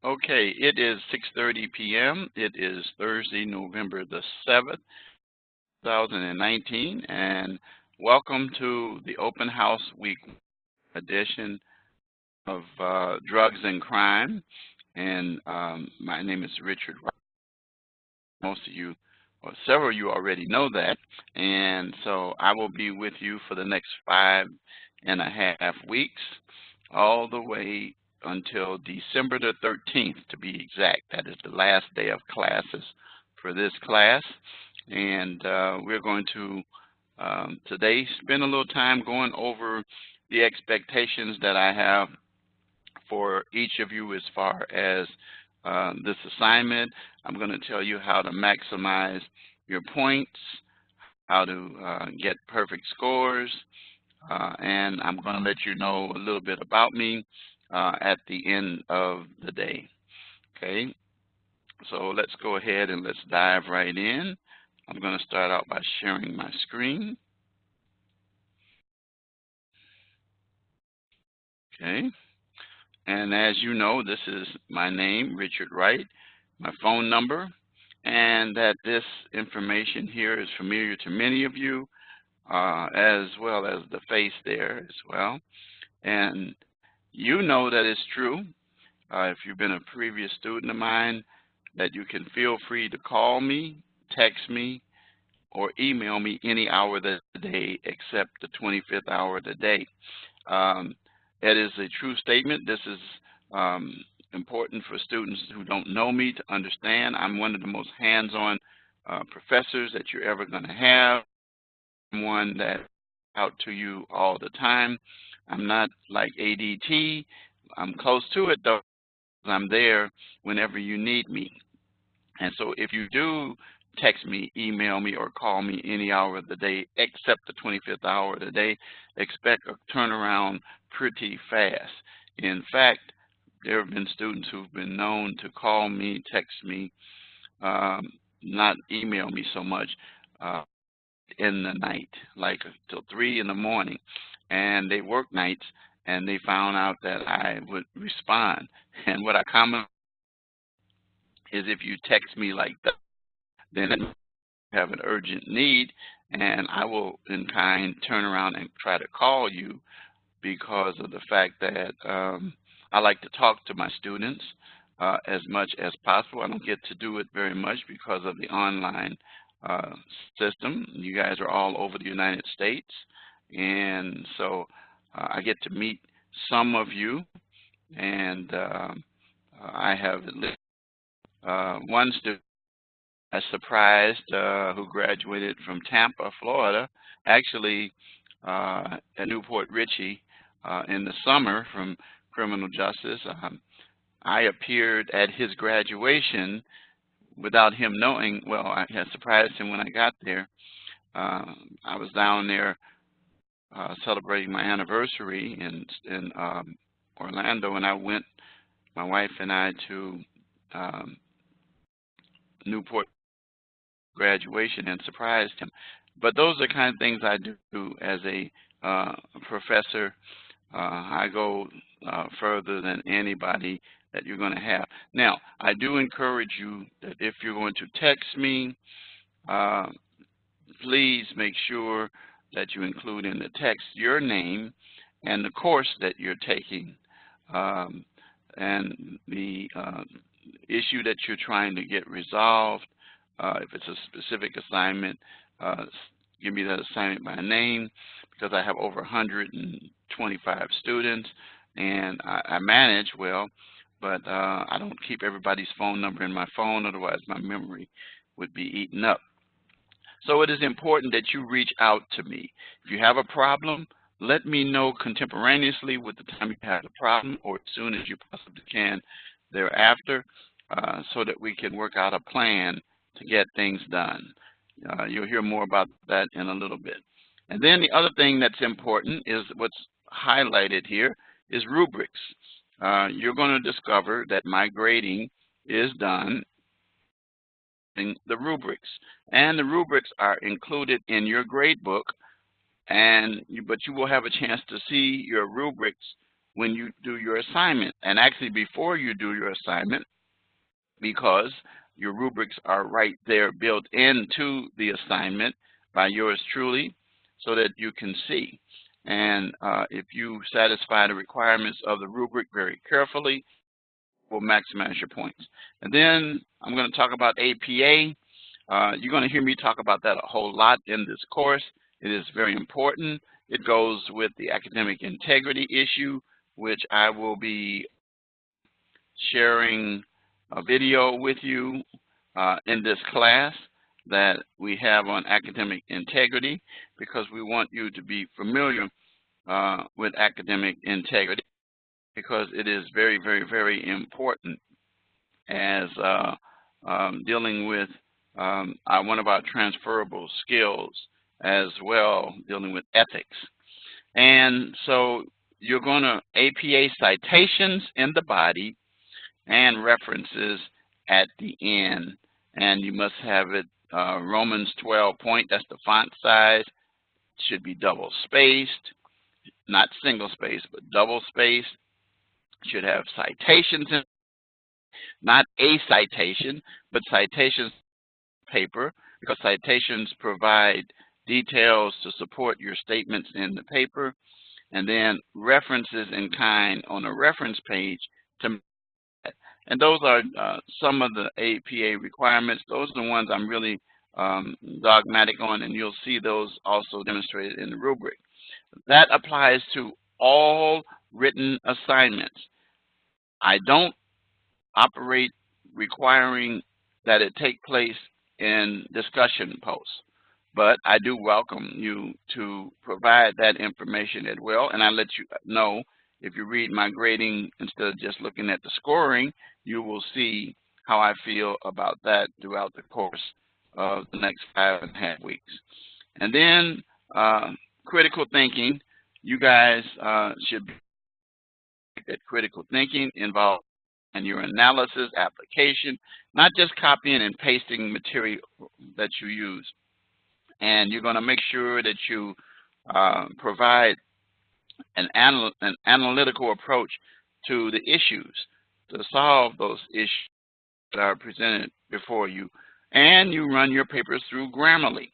Okay, it is 6:30 p.m. It is Thursday, November the 7th, 2019, and welcome to the Open House Week edition of Drugs and Crime. And my name is Richard Wright. Most of you, or several of you already know that. And so I will be with you for the next 5.5 weeks, all the way until December the 13th, to be exact. That is the last day of classes for this class. And we're going to today spend a little time going over the expectations that I have for each of you as far as this assignment. I'm going to tell you how to maximize your points, how to get perfect scores, and I'm going to let you know a little bit about me at the end of the day. Okay, so let's go ahead and let's dive right in. I'm going to start out by sharing my screen. Okay, and as you know, this is my name, Richard Wright, my phone number, and that this information here is familiar to many of you, as well as the face there as well. And you know that it's true, if you've been a previous student of mine, that you can feel free to call me, text me, or email me any hour of the day except the 25th hour of the day. That is a true statement. This is important for students who don't know me to understand. I'm one of the most hands-on professors that you're ever going to have. I'm one that out to you all the time. I'm not like ADT. I'm close to it, though. I'm there whenever you need me. And so if you do text me, email me, or call me any hour of the day except the 25th hour of the day, expect a turnaround pretty fast. In fact, there have been students who've been known to call me, text me, not email me so much, in the night, like till 3 in the morning. And they work nights, and they found out that I would respond. And what I comment is, if you text me like that, then you have an urgent need, and I will in kind turn around and try to call you, because of the fact that I like to talk to my students as much as possible. I don't get to do it very much because of the online system. You guys are all over the United States, and so I get to meet some of you, and I have at least one student I surprised who graduated from Tampa, Florida, actually at Newport Richie in the summer from criminal justice. I appeared at his graduation without him knowing. Well, I had surprised him when I got there. I was down there celebrating my anniversary in Orlando, and I went, my wife and I, to Newport graduation and surprised him. But those are the kind of things I do as a professor. I go further than anybody that you're going to have. Now, I do encourage you that if you're going to text me, please make sure that you include in the text your name and the course that you're taking, and the issue that you're trying to get resolved. If it's a specific assignment, give me that assignment by name, because I have over 125 students, and I manage well, but I don't keep everybody's phone number in my phone, otherwise my memory would be eaten up. So it is important that you reach out to me. If you have a problem, let me know contemporaneously with the time you have the problem, or as soon as you possibly can thereafter, so that we can work out a plan to get things done. You'll hear more about that in a little bit. And then the other thing that's important is what's highlighted here is rubrics. You're going to discover that my grading is done in the rubrics. And the rubrics are included in your grade book, but you will have a chance to see your rubrics when you do your assignment, and actually before you do your assignment, because your rubrics are right there built into the assignment by yours truly so that you can see. And if you satisfy the requirements of the rubric very carefully, will maximize your points. And then I'm going to talk about APA. You're going to hear me talk about that a whole lot in this course. It is very important. It goes with the academic integrity issue, which I will be sharing a video with you in this class that we have on academic integrity, because we want you to be familiar with academic integrity, because it is very, very, very important as dealing with one of our transferable skills as well, dealing with ethics. And so you're going to APA citations in the body and references at the end. And you must have it Romans 12 point, that's the font size. It should be double spaced, not single spaced, but double spaced. Should have citations in, not a citation, but citations paper, because citations provide details to support your statements in the paper, and then references in kind on a reference page to. And those are some of the APA requirements. Those are the ones I'm really dogmatic on, and you'll see those also demonstrated in the rubric. That applies to all written assignments. I don't operate requiring that it take place in discussion posts, but I do welcome you to provide that information as well, and I let you know. If you read my grading instead of just looking at the scoring, you will see how I feel about that throughout the course of the next 5.5 weeks. And then critical thinking, you guys should be at critical thinking involved in your analysis, application, not just copying and pasting material that you use. And you're going to make sure that you provide an analytical approach to the issues to solve those issues that are presented before you. And you run your papers through Grammarly.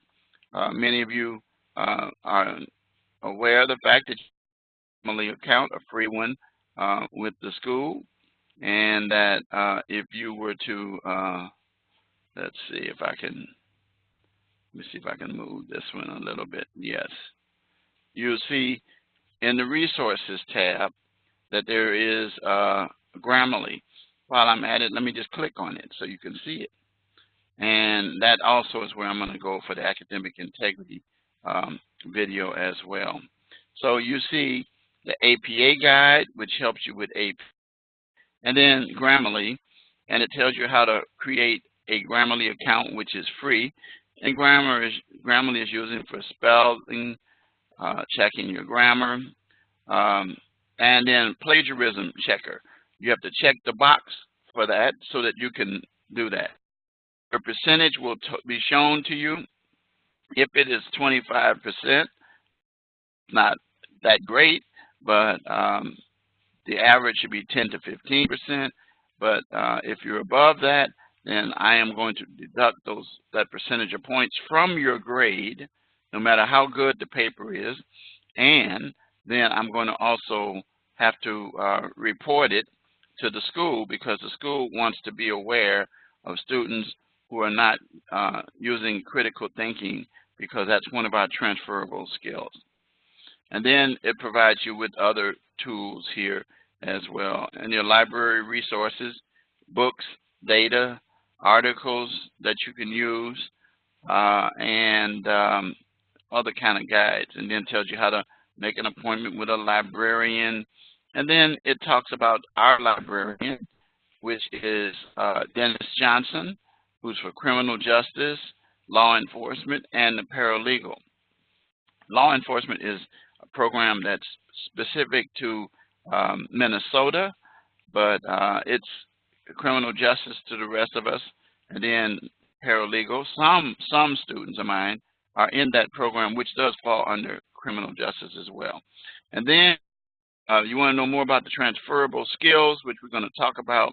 Many of you are aware of the fact that Grammarly account, a free one with the school, and that if you were to, let me see if I can move this one a little bit. Yes. You'll see in the resources tab that there is Grammarly. While I'm at it, let me just click on it so you can see it. And that also is where I'm going to go for the academic integrity video as well. So you see the APA guide, which helps you with AP, and then Grammarly, and it tells you how to create a Grammarly account, which is free. And Grammarly is using for spelling, checking your grammar, and then plagiarism checker. You have to check the box for that so that you can do that. Your percentage will be shown to you. If it is 25%, not that great, but the average should be 10 to 15%. But if you're above that, then I am going to deduct that percentage of points from your grade, no matter how good the paper is, and then I'm going to also have to report it to the school, because the school wants to be aware of students who are not using critical thinking, because that's one of our transferable skills. And then it provides you with other tools here as well, and your library resources, books, data, articles that you can use, and other kind of guides, and then tells you how to make an appointment with a librarian. And then it talks about our librarian, which is Dennis Johnson, who's for criminal justice, law enforcement, and the paralegal. Law enforcement is a program that's specific to Minnesota, but it's criminal justice to the rest of us, and then paralegal. Some students of mine are in that program, which does fall under criminal justice as well. And then you want to know more about the transferable skills, which we're going to talk about,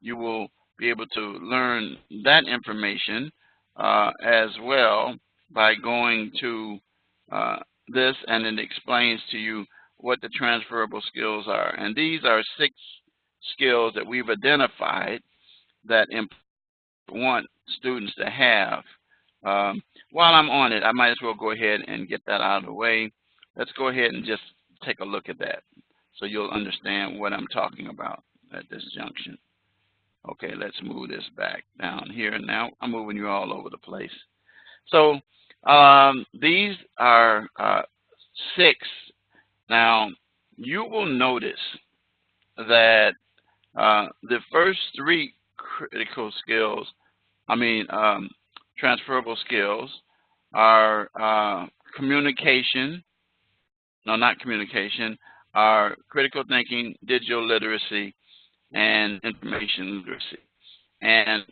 you will be able to learn that information as well by going to this, and it explains to you what the transferable skills are. And these are 6 skills that we've identified that want students to have. While I'm on it, I might as well go ahead and get that out of the way. Let's go ahead and just take a look at that so you'll understand what I'm talking about at this junction. Okay, let's move this back down here. Now I'm moving you all over the place. So these are 6. Now you will notice that the first 3 critical skills, transferable skills, are are critical thinking, digital literacy, and information literacy. And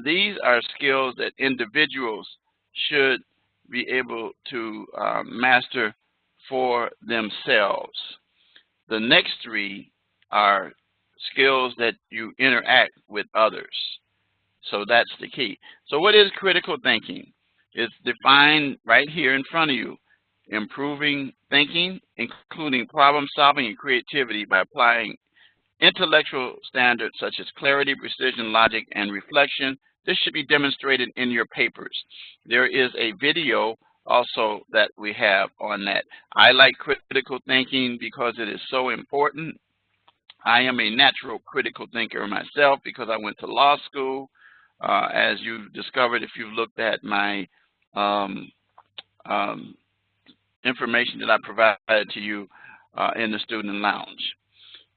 these are skills that individuals should be able to master for themselves. The next 3 are skills that you interact with others. So that's the key. So what is critical thinking? It's defined right here in front of you. Improving thinking, including problem solving and creativity by applying intellectual standards such as clarity, precision, logic, and reflection. This should be demonstrated in your papers. There is a video also that we have on that. I like critical thinking because it is so important. I am a natural critical thinker myself because I went to law school. As you've discovered if you've looked at my information that I provided to you in the student lounge.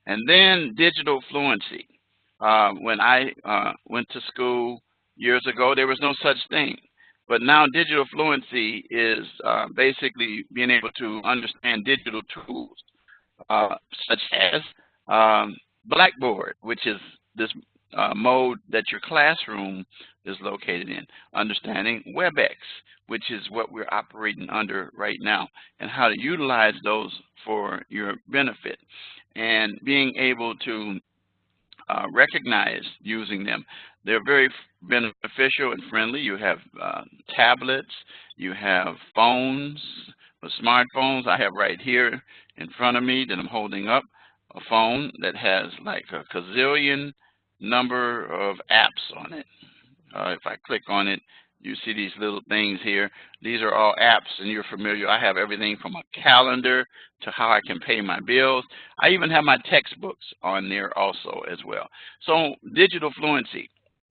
And then digital fluency. When I went to school years ago, there was no such thing. But now digital fluency is basically being able to understand digital tools such as Blackboard, which is this mode that your classroom is located in. Understanding WebEx, which is what we're operating under right now, and how to utilize those for your benefit. And being able to recognize using them. They're very beneficial and friendly. You have tablets, you have phones, smartphones. I have right here in front of me that I'm holding up a phone that has like a gazillion number of apps on it. If I click on it, you see these little things here. These are all apps, and you're familiar. I have everything from a calendar to how I can pay my bills. I even have my textbooks on there also as well. So digital fluency,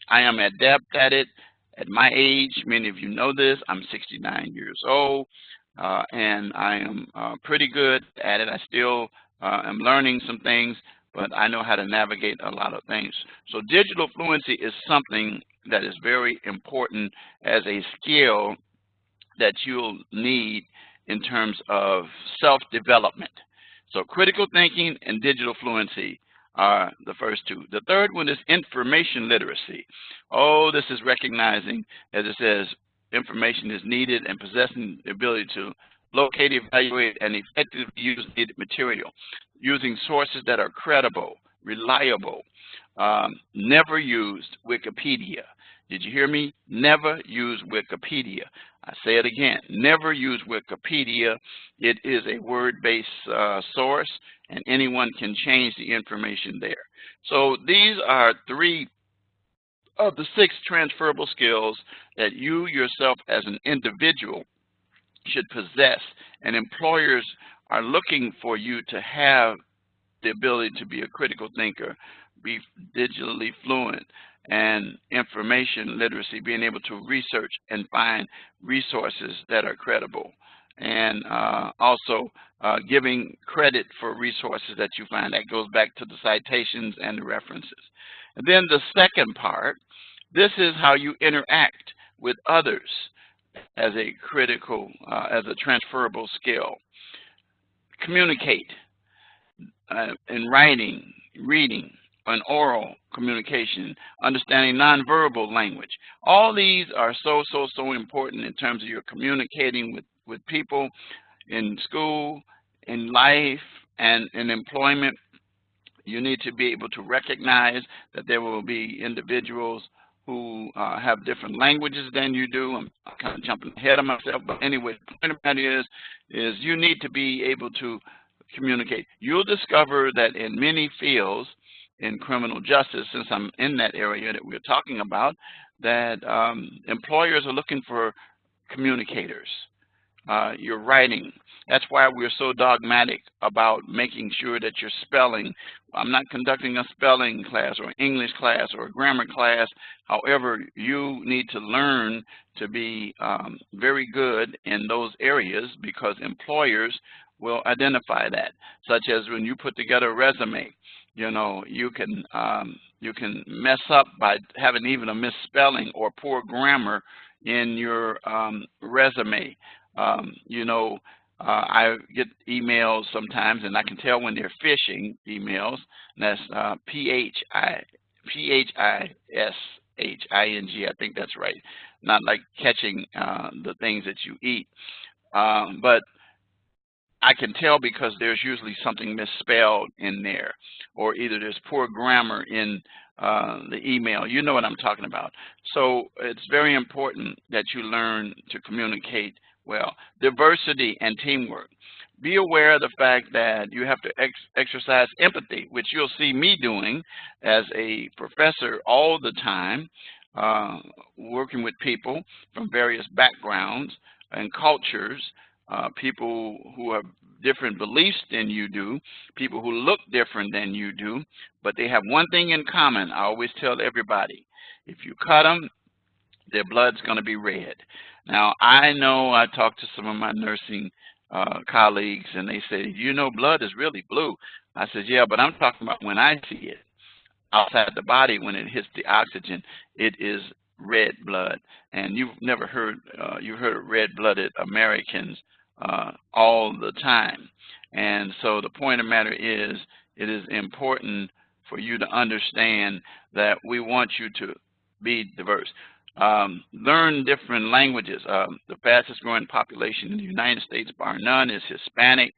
I am adept at it. At my age, many of you know this, I'm 69 years old, and I am pretty good at it. I still am learning some things, but I know how to navigate a lot of things. So digital fluency is something that is very important as a skill that you'll need in terms of self-development. So critical thinking and digital fluency are the first 2. The third one is information literacy. Oh, this is recognizing, as it says, information is needed and possessing the ability to locate, evaluate, and effectively use needed material, using sources that are credible, reliable. Never used Wikipedia. Did you hear me? Never use Wikipedia. I say it again, never use Wikipedia. It is a word-based source, and anyone can change the information there. So these are 3 of the 6 transferable skills that you yourself as an individual should possess, and employers are looking for you to have the ability to be a critical thinker, be digitally fluent, and information literacy, being able to research and find resources that are credible, and also giving credit for resources that you find. That goes back to the citations and the references. And then the second part, this is how you interact with others as a critical, as a transferable skill. Communicate in writing, reading, and oral communication, understanding nonverbal language. All these are so important in terms of your communicating with people in school, in life, And in employment, you need to be able to recognize that there will be individuals who have different languages than you do. I'm kind of jumping ahead of myself, but anyway, the point of the matter is you need to be able to communicate. You'll discover that in many fields in criminal justice, since I'm in that area that we're talking about, that employers are looking for communicators. Your writing. That's why we're so dogmatic about making sure that you're spelling. I'm not conducting a spelling class or English class or a grammar class. However, you need to learn to be very good in those areas, because employers will identify that, such as when you put together a resume. You know, you can mess up by having even a misspelling or poor grammar in your resume. You know, I get emails sometimes, and I can tell when they're phishing emails. And that's PHISHING. I think that's right. Not like catching the things that you eat, but I can tell because there's usually something misspelled in there, or either there's poor grammar in the email. You know what I'm talking about. So it's very important that you learn to communicate well. Diversity and teamwork. Be aware of the fact that you have to exercise empathy, which you'll see me doing as a professor all the time, working with people from various backgrounds and cultures, people who have different beliefs than you do, people who look different than you do, but they have one thing in common. I always tell everybody, if you cut them, their blood's going to be red. Now, I know I talked to some of my nursing colleagues, and they say, you know, blood is really blue. I said, yeah, but I'm talking about when I see it outside the body, when it hits the oxygen, it is red blood. And you've never heard, you've heard of red-blooded Americans all the time. And so the point of the matter is, it is important for you to understand that we want you to be diverse. Learn different languages. The fastest growing population in the United States, bar none, is Hispanic,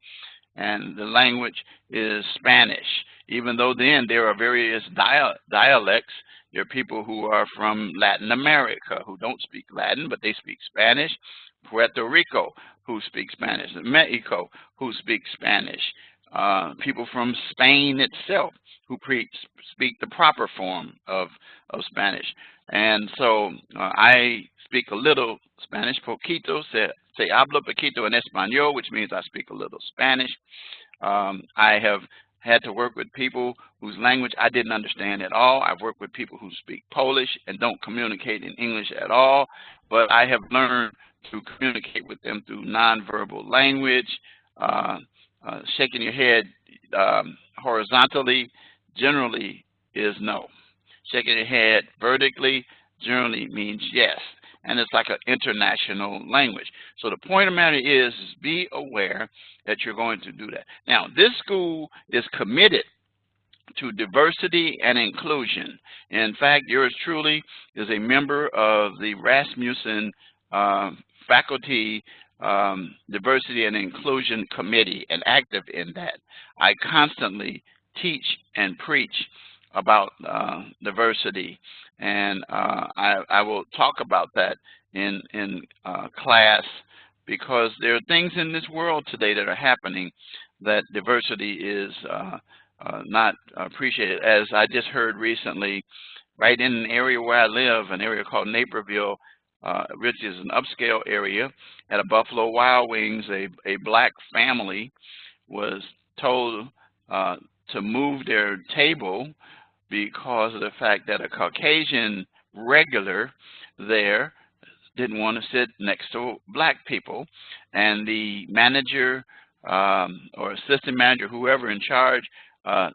and the language is Spanish. Even though then there are various dialects. There are people who are from Latin America who don't speak Latin, but they speak Spanish. Puerto Rico, who speak Spanish. Mexico, who speak Spanish. People from Spain itself who speak the proper form of Spanish. And so I speak a little Spanish, poquito, se habla poquito en español, which means I speak a little Spanish. I have had to work with people whose language I didn't understand at all. I've worked with people who speak Polish and don't communicate in English at all, but I have learned to communicate with them through nonverbal language. Shaking your head horizontally generally is no. Shaking your head vertically generally means yes. And it's like an international language. So the point of the matter is be aware that you're going to do that. Now, this school is committed to diversity and inclusion. In fact, yours truly is a member of the Rasmussen Faculty Diversity and Inclusion Committee and active in that. I constantly teach and preach about diversity, and I will talk about that in class, because there are things in this world today that are happening that diversity is not appreciated. As I just heard recently, right in an area where I live, an area called Naperville, which is an upscale area, at a Buffalo Wild Wings, a black family was told to move their table because of the fact that a Caucasian regular there didn't want to sit next to black people, and the manager or assistant manager, whoever in charge,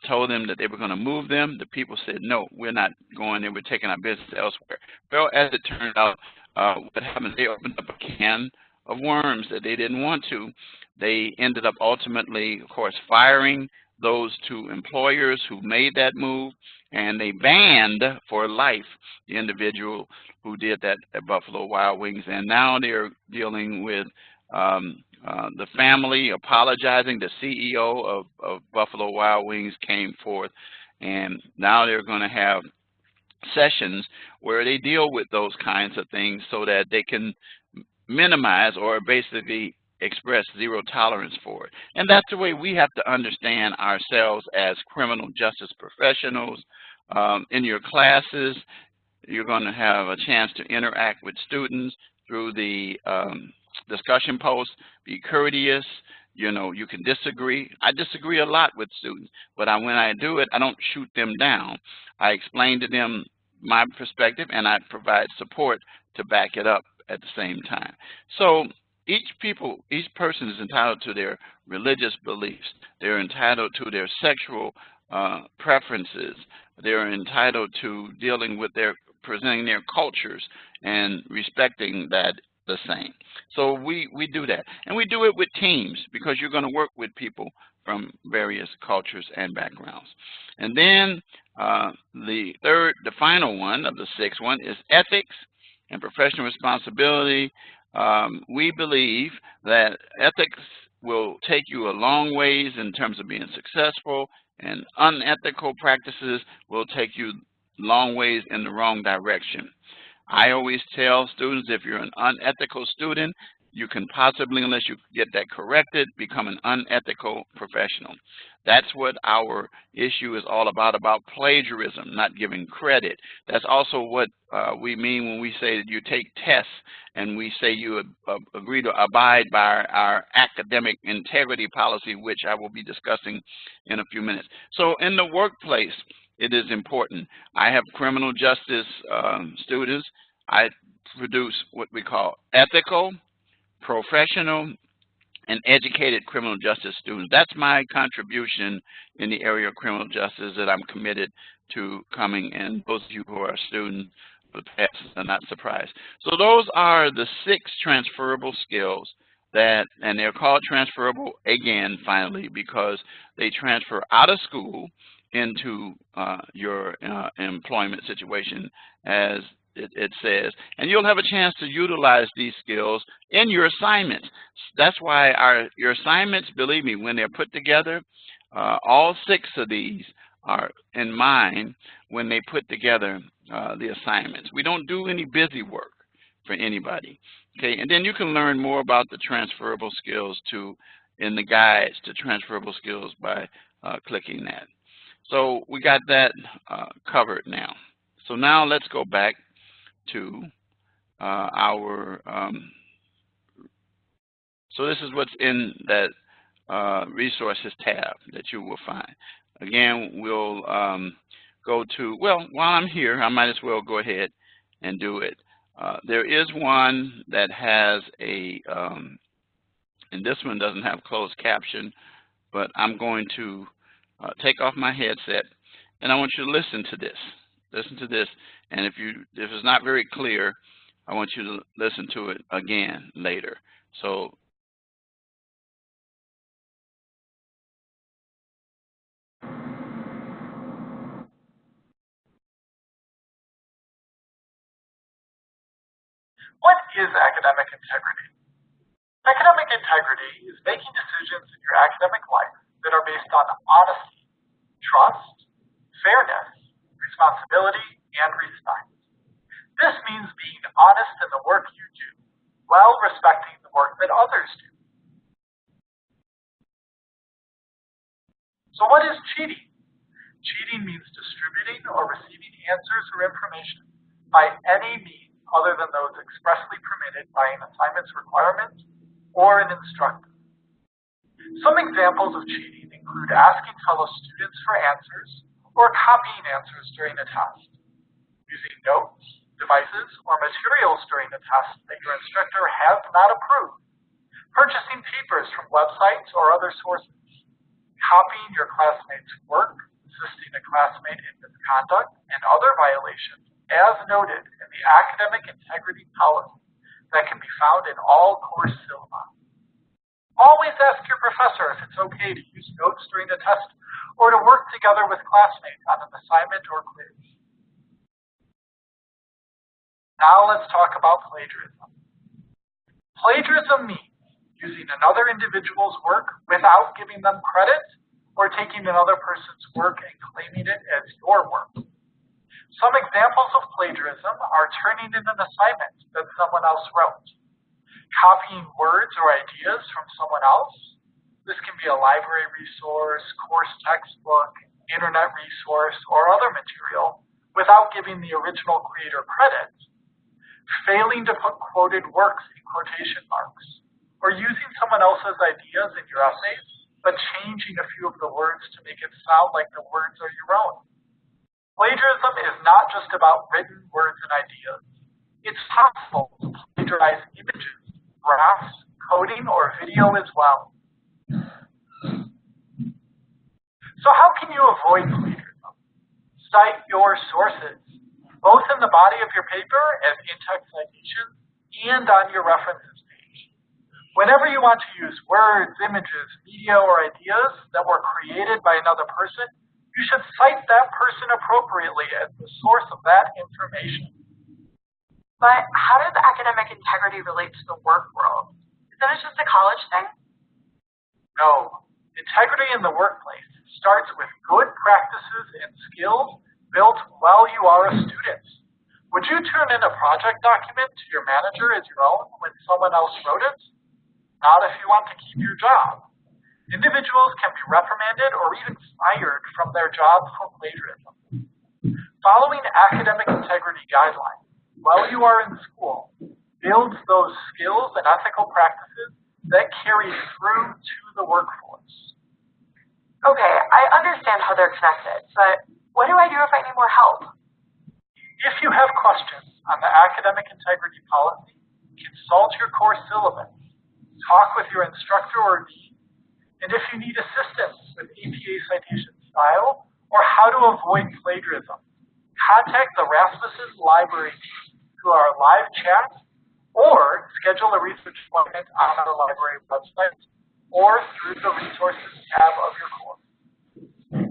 told them that they were going to move them. The people said, no, we're not going there, we're taking our business elsewhere. Well, as it turned out, what happened, they opened up a can of worms that they didn't want to. They ended up ultimately, of course, firing those two employers who made that move, and they banned for life the individual who did that at Buffalo Wild Wings. And now they're dealing with The family apologizing, the CEO of Buffalo Wild Wings came forth, and now they're going to have sessions where they deal with those kinds of things so that they can minimize or basically express zero tolerance for it. And that's the way we have to understand ourselves as criminal justice professionals. In your classes, you're going to have a chance to interact with students through the discussion posts. Be courteous. You know, you can disagree. I disagree a lot with students, but when I do it, I don't shoot them down. I explain to them my perspective, and I provide support to back it up at the same time. So each person is entitled to their religious beliefs. They're entitled to their sexual preferences. They're entitled to dealing with presenting their cultures and respecting that the same. So we do that. And we do it with teams because you're going to work with people from various cultures and backgrounds. And then the final one of the sixth one is ethics and professional responsibility. We believe that ethics will take you a long ways in terms of being successful, and unethical practices will take you long ways in the wrong direction. I always tell students, if you're an unethical student, you can possibly, unless you get that corrected, become an unethical professional. That's what our issue is all about plagiarism, not giving credit. That's also what we mean when we say that you take tests and we say you agree to abide by our academic integrity policy, which I will be discussing in a few minutes. So in the workplace, it is important. I have criminal justice students. I produce what we call ethical, professional, and educated criminal justice students. That's my contribution in the area of criminal justice that I'm committed to coming in. Those of you who are students of the past are not surprised. So those are the 6 transferable skills and they're called transferable again, finally, because they transfer out of school into your employment situation, as it says, and you'll have a chance to utilize these skills in your assignments. That's why your assignments, believe me, when they're put together, all 6 of these are in mind when they put together the assignments. We don't do any busy work for anybody. Okay, and then you can learn more about the transferable skills in the guides to transferable skills by clicking that. So we got that covered now. So now let's go back to our, so this is what's in that resources tab that you will find. Again, we'll go to, well, while I'm here, I might as well go ahead and do it. There is one that has and this one doesn't have closed caption, but I'm going to take off my headset, and I want you to listen to this. Listen to this, and if it's not very clear, I want you to listen to it again later. So what is academic integrity? Academic integrity is making decisions in your academic life that are based on honesty, trust, fairness, responsibility, and respect. This means being honest in the work you do, while respecting the work that others do. So what is cheating? Cheating means distributing or receiving answers or information by any means other than those expressly permitted by an assignment's requirements or an instructor. Some examples of cheating include asking fellow students for answers or copying answers during a test, using notes, devices, or materials during the test that your instructor has not approved, purchasing papers from websites or other sources, copying your classmate's work, assisting a classmate in misconduct, and other violations as noted in the academic integrity policy that can be found in all course syllabi. Always ask your professor if it's okay to use notes during a test or to work together with classmates on an assignment or quiz. Now let's talk about plagiarism. Plagiarism means using another individual's work without giving them credit, or taking another person's work and claiming it as your work. Some examples of plagiarism are turning in an assignment that someone else wrote, copying words or ideas from someone else. This can be a library resource, course textbook, internet resource, or other material without giving the original creator credit. Failing to put quoted works in quotation marks, or using someone else's ideas in your essays, but changing a few of the words to make it sound like the words are your own. Plagiarism is not just about written words and ideas. It's possible to plagiarize images, graphs, coding, or video as well. So how can you avoid plagiarism? Cite your sources, both in the body of your paper as in-text citations and on your references page. Whenever you want to use words, images, media, or ideas that were created by another person, you should cite that person appropriately as the source of that information. But how does academic integrity relate to the work world? Isn't it just a college thing? No. Integrity in the workplace starts with good practices and skills built while you are a student. Would you turn in a project document to your manager as your own when someone else wrote it? Not if you want to keep your job. Individuals can be reprimanded or even fired from their job for plagiarism. Following academic integrity guidelines while you are in school builds those skills and ethical practices that carry through to the workforce. Okay, I understand how they're connected, but what do I do if I need more help? If you have questions on the academic integrity policy, consult your course syllabus, talk with your instructor or dean, and if you need assistance with APA citation style or how to avoid plagiarism, contact the Rasmussen library team through our live chat or schedule a research appointment on our library website or through the resources tab of your course.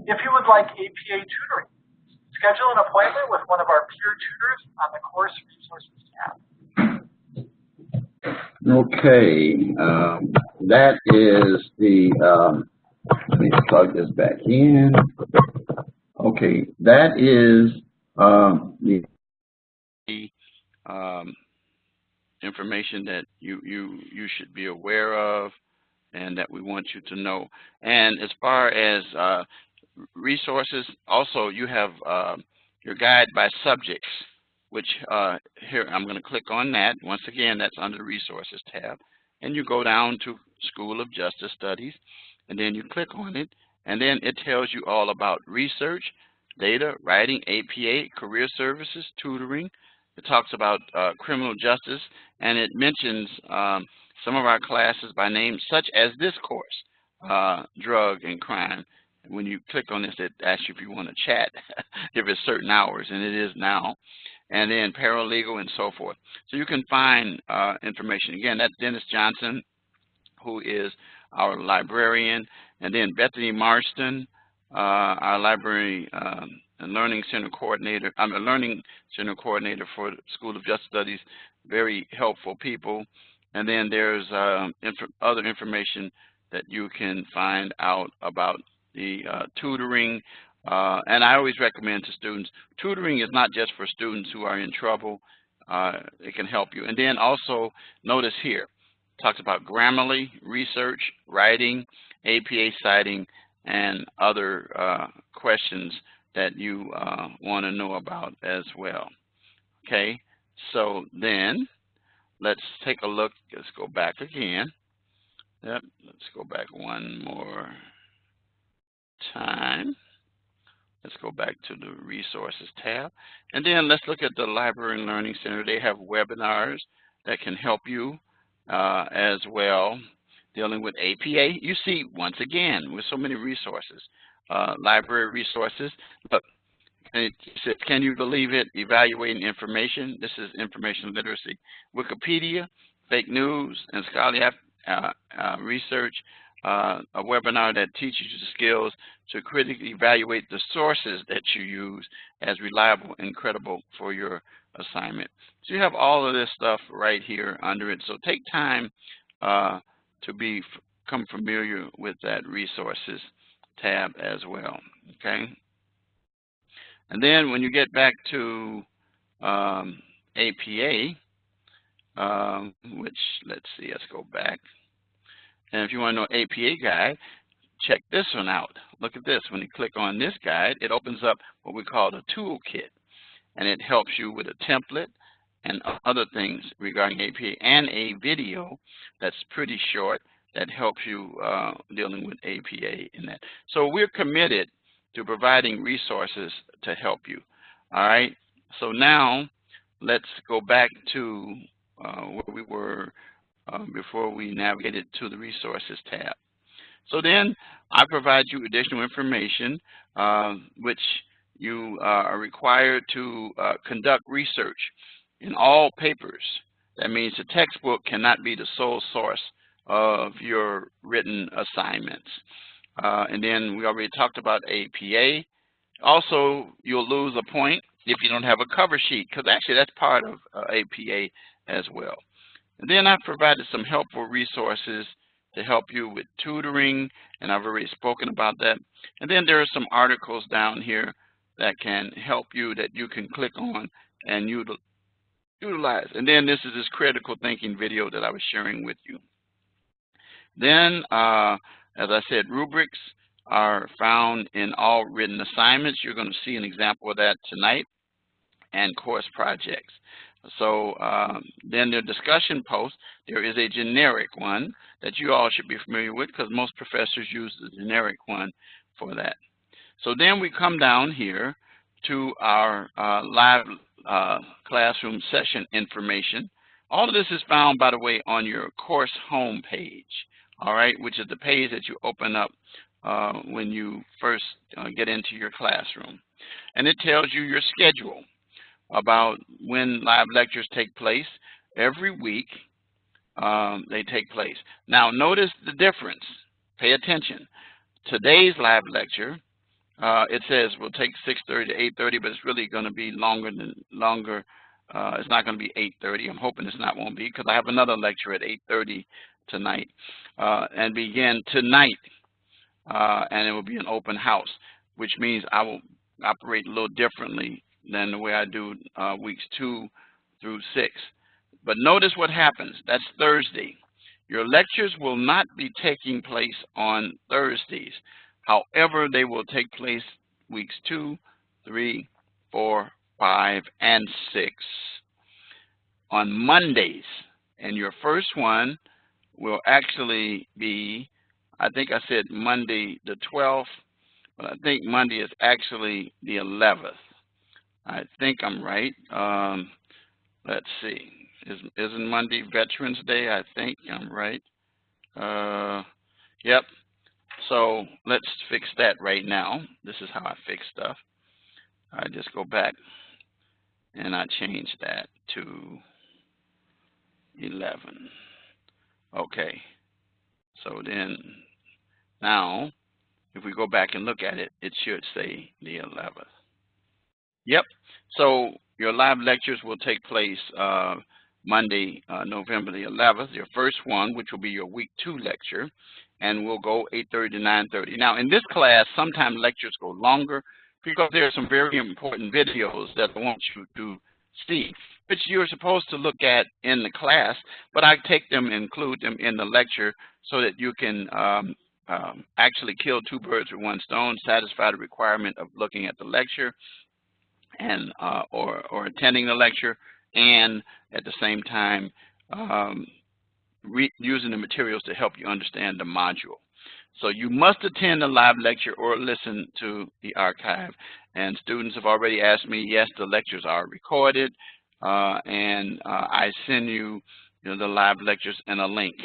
If you would like APA tutoring, schedule an appointment with one of our peer tutors on the course resources tab. Okay, that is the, let me plug this back in. Okay, that is the information that you should be aware of and that we want you to know. And as far as resources, also you have your guide by subjects, which here I'm going to click on that. Once again, that's under the Resources tab. And you go down to School of Justice Studies, and then you click on it, and then it tells you all about research, data, writing, APA, career services, tutoring. It talks about criminal justice, and it mentions some of our classes by name, such as this course, drug and crime. When you click on this, it asks you if you want to chat, if it's certain hours, and it is now. And then paralegal and so forth. So you can find information. Again, that's Dennis Johnson, who is our librarian, and then Bethany Marston, our library and learning center coordinator. I'm a learning center coordinator for the School of Justice Studies. Very helpful people. And then there's other information that you can find out about the tutoring. And I always recommend to students, tutoring is not just for students who are in trouble. It can help you. And then also notice here, it talks about Grammarly, research, writing, APA citing, and other questions that you want to know about as well. Okay, so then let's take a look. Let's go back again. Yep, let's go back one more time. Let's go back to the Resources tab. And then let's look at the Library and Learning Center. They have webinars that can help you as well, dealing with APA. You see, once again, with so many resources, library resources. Look, it says, can you believe it? Evaluating information. This is information literacy. Wikipedia, fake news, and scholarly research. A webinar that teaches you the skills to critically evaluate the sources that you use as reliable and credible for your assignment. So you have all of this stuff right here under it. So take time to become familiar with that resources tab as well, okay? And then when you get back to APA, which, let's see, let's go back. And if you want to know APA guide, check this one out. Look at this. When you click on this guide, it opens up what we call the toolkit, and it helps you with a template and other things regarding APA, and a video that's pretty short that helps you dealing with APA in that. So we're committed to providing resources to help you. All right. So now let's go back to where we were before we navigated to the resources tab. So then I provide you additional information which you are required to conduct research in all papers. That means the textbook cannot be the sole source of your written assignments. And then we already talked about APA. Also, you'll lose a point if you don't have a cover sheet, because actually that's part of APA as well. And then I've provided some helpful resources to help you with tutoring, and I've already spoken about that. And then there are some articles down here that can help you, that you can click on and utilize. And then this is this critical thinking video that I was sharing with you. Then, as I said, rubrics are found in all written assignments. You're going to see an example of that tonight, and course projects. So then the discussion post, there is a generic one that you all should be familiar with, because most professors use the generic one for that. So then we come down here to our live classroom session information. All of this is found, by the way, on your course home page, all right, which is the page that you open up when you first get into your classroom. And it tells you your schedule about when live lectures take place. Every week they take place. Now notice the difference. Pay attention. Today's live lecture, it says will take 6:30 to 8:30, but it's really going to be longer. It's not going to be 8:30. I'm hoping it's not, won't be, because I have another lecture at 8:30 tonight, and begin tonight, and it will be an open house, which means I will operate a little differently than the way I do weeks 2 through 6. But notice what happens. That's Thursday. Your lectures will not be taking place on Thursdays. However, they will take place weeks 2, 3, 4, 5, and 6 on Mondays. And your first one will actually be, I think I said Monday the 12th, but I think Monday is actually the 11th. I think I'm right. Let's see. Isn't Monday Veterans Day? I think I'm right. Yep. So let's fix that right now. This is how I fix stuff. I just go back and I change that to 11. Okay. So then now, if we go back and look at it, it should say the 11th. Yep. So your live lectures will take place Monday, November the 11th, your first one, which will be your week 2 lecture, and we'll go 8:30 to 9:30. Now, in this class, sometimes lectures go longer because there are some very important videos that I want you to see, which you're supposed to look at in the class, but I take them and include them in the lecture so that you can actually kill 2 birds with 1 stone, satisfy the requirement of looking at the lecture and or attending the lecture, and at the same time using the materials to help you understand the module. So you must attend a live lecture or listen to the archive. And students have already asked me, yes, the lectures are recorded, and I send you, the live lectures and a link.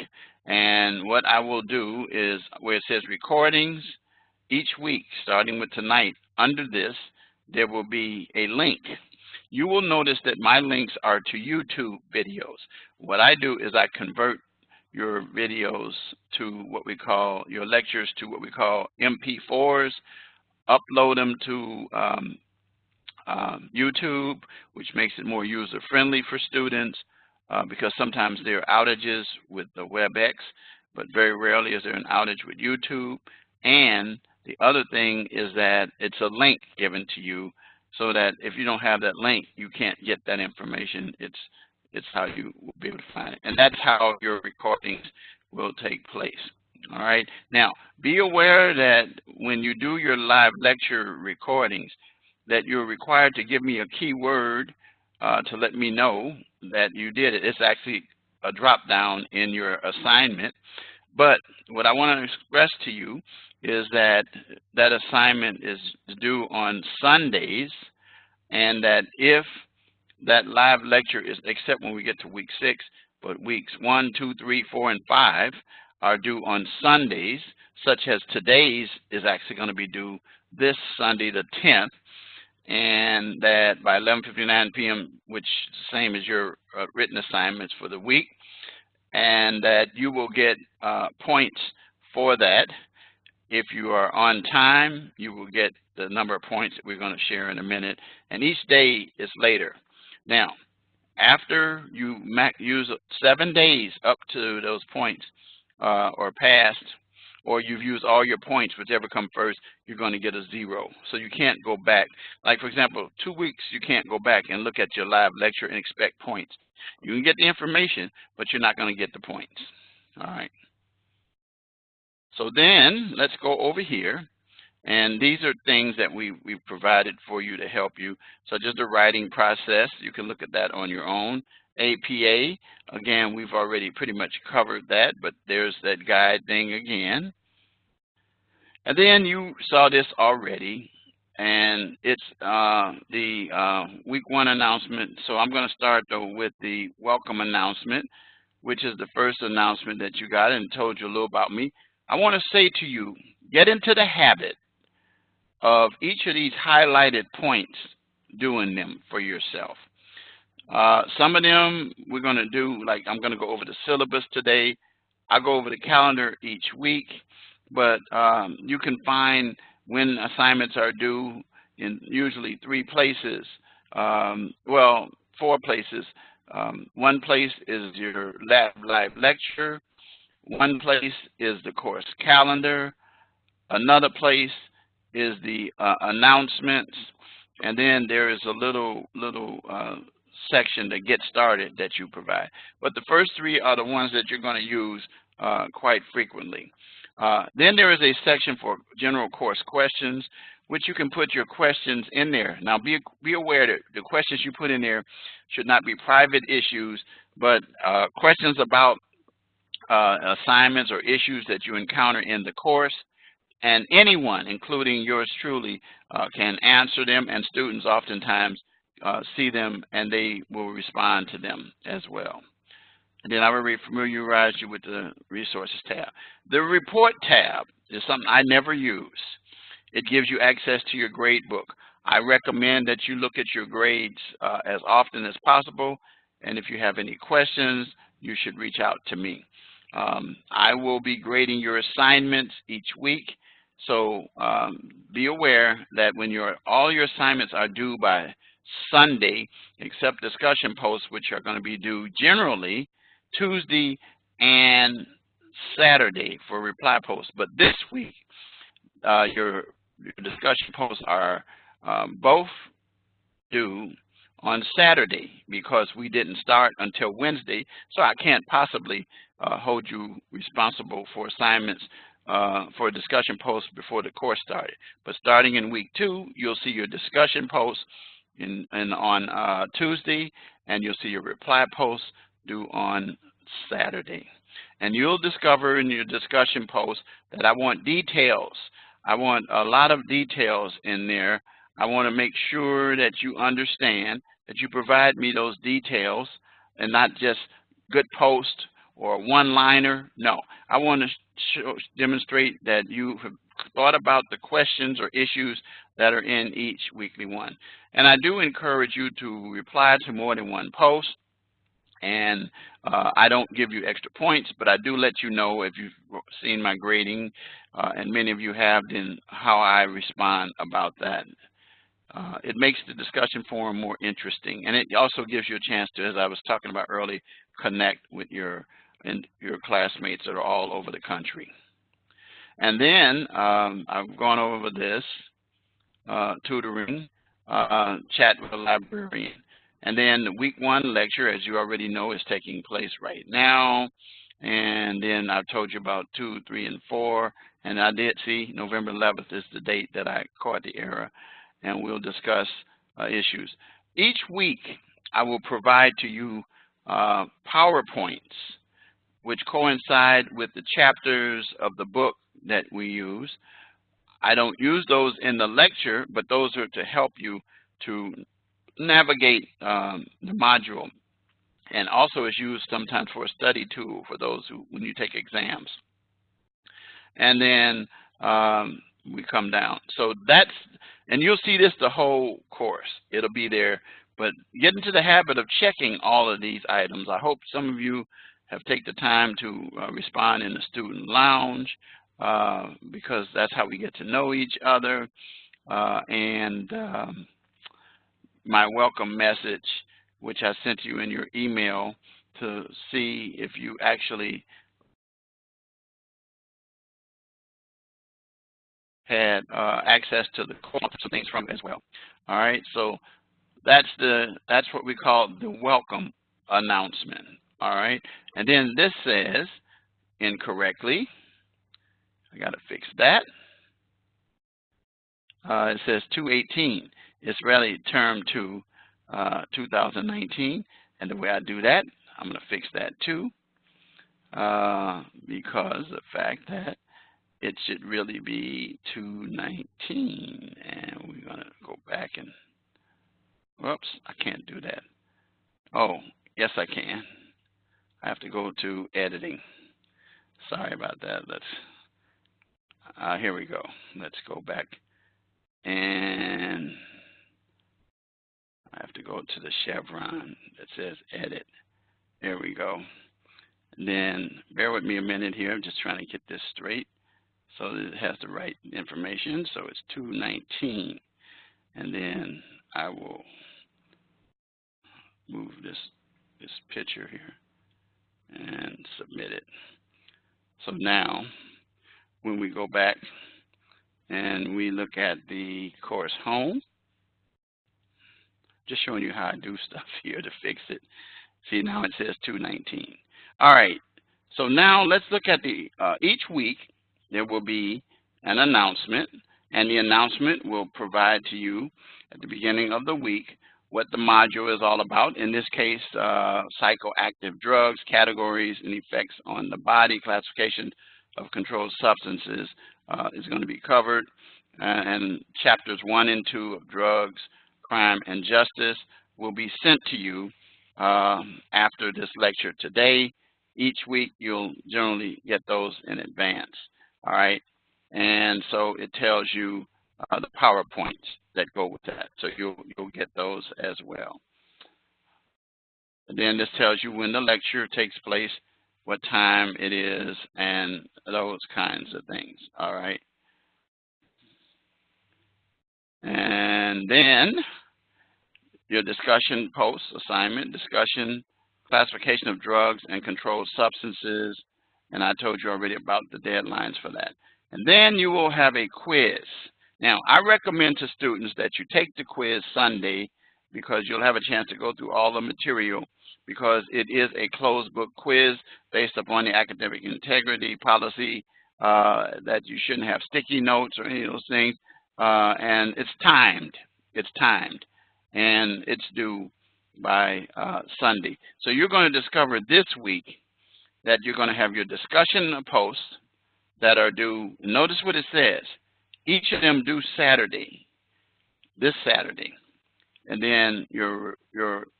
And what I will do is, where it says recordings, each week, starting with tonight, under this, there will be a link. You will notice that my links are to YouTube videos. What I do is I convert your videos to what we call, your lectures to what we call MP4s, upload them to YouTube, which makes it more user-friendly for students because sometimes there are outages with the WebEx. but very rarely is there an outage with YouTube. And the other thing is that it's a link given to you, so that if you don't have that link, you can't get that information. It's how you will be able to find it. And that's how your recordings will take place. All right. Now, be aware that when you do your live lecture recordings, that you're required to give me a keyword to let me know that you did it. It's actually a drop down in your assignment. But what I want to express to you is that that assignment is due on Sundays, and that if that live lecture is, except when we get to week 6, but weeks 1, 2, 3, 4, and 5 are due on Sundays, such as today's is actually going to be due this Sunday, the 10th, and that by 11:59 p.m., which is the same as your written assignments for the week, and that you will get points for that. If you are on time, you will get the number of points that we're going to share in a minute, and each day is later. Now, after you use 7 days up to those points or past, or you've used all your points, whichever come first, you're going to get a 0. So you can't go back. Like, for example, 2 weeks, you can't go back and look at your live lecture and expect points. You can get the information, but you're not going to get the points. All right. So then let's go over here. And these are things that we've provided for you to help you, such as the writing process. You can look at that on your own. APA, again, we've already pretty much covered that, but there's that guide thing again. And then you saw this already, and it's the week 1 announcement. So I'm going to start, though, with the welcome announcement, which is the first announcement that you got and told you a little about me. I want to say to you, get into the habit of each of these highlighted points, doing them for yourself. Some of them we're going to do, like I'm going to go over the syllabus today. I go over the calendar each week, but you can find when assignments are due in usually 3 places. Well, 4 places. One place is your live lecture. One place is the course calendar. Another place is the announcements, and then there is a little section to get started that you provide. But the first 3 are the ones that you're going to use quite frequently. Then there is a section for general course questions, which you can put your questions in there. Now be aware that the questions you put in there should not be private issues, but questions about assignments or issues that you encounter in the course. And anyone, including yours truly, can answer them, and students oftentimes see them and they will respond to them as well. And then I will familiarize you with the resources tab. The report tab is something I never use. It gives you access to your grade book. I recommend that you look at your grades as often as possible, and if you have any questions, you should reach out to me. I will be grading your assignments each week. So be aware that when all your assignments are due by Sunday, except discussion posts, which are going to be due generally Tuesday and Saturday for reply posts. But this week, your discussion posts are both due on Saturday because we didn't start until Wednesday, so I can't possibly hold you responsible for assignments for discussion posts before the course started. But starting in week 2, you'll see your discussion posts on Tuesday, and you'll see your reply posts due on Saturday. And you'll discover in your discussion posts that I want details. I want a lot of details in there. I want to make sure that you understand that you provide me those details and not just good post or one-liner. No, I want to demonstrate that you have thought about the questions or issues that are in each weekly one. And I do encourage you to reply to more than one post. And I don't give you extra points, but I do let you know if you've seen my grading, and many of you have, then how I respond about that. It makes the discussion forum more interesting, and it also gives you a chance to, as I was talking about earlier, connect with your and your classmates that are all over the country. And then I've gone over this tutoring, chat with a librarian. And then the week 1 lecture, as you already know, is taking place right now. And then I've told you about 2, 3, and 4. And I did see November 11th is the date that I caught the error. And we'll discuss issues. Each week, I will provide to you PowerPoints, which coincide with the chapters of the book that we use. I don't use those in the lecture, but those are to help you to navigate the module, and also is used sometimes for a study tool for those who, when you take exams. And then we come down. So that's, and you'll see this the whole course. It'll be there, but get into the habit of checking all of these items. I hope some of you have taken the time to respond in the student lounge, because that's how we get to know each other. And my welcome message, which I sent you in your email to see if you actually had access to the some things from it as well. All right, so that's what we call the welcome announcement. All right, and then this says incorrectly. I got to fix that. It says 218. It's really term 2, 2019. And the way I do that, I'm going to fix that too, because the fact that it should really be 219. And we're going to go back and, whoops, I can't do that. Oh, yes, I can. I have to go to editing. Sorry about that. Here we go. Let's go back. And I have to go to the chevron that says edit. There we go. And then bear with me a minute here. I'm just trying to get this straight so that it has the right information. So it's 219. And then I will move this picture here and submit it. So now when we go back and we look at the course home, just showing you how I do stuff here to fix it. See, now it says 219. All right, so now let's look at the, each week there will be an announcement, and the announcement will provide to you at the beginning of the week what the module is all about. In this case, psychoactive drugs, categories and effects on the body, classification of controlled substances is going to be covered, and chapters 1 and 2 of drugs, crime, and justice will be sent to you after this lecture today. Each week you'll generally get those in advance. All right, and so it tells you the PowerPoints that go with that, so you'll get those as well. And then this tells you when the lecture takes place, what time it is, and those kinds of things. All right. And then your discussion post assignment, discussion, classification of drugs and controlled substances, and I told you already about the deadlines for that. And then you will have a quiz. Now, I recommend to students that you take the quiz Sunday, because you'll have a chance to go through all the material, because it is a closed book quiz based upon the academic integrity policy, that you shouldn't have sticky notes or any of those things, and it's timed. It's timed, and it's due by Sunday. So you're going to discover this week that you're going to have your discussion posts that are due. Notice what it says. Each of them due Saturday, this Saturday. And then your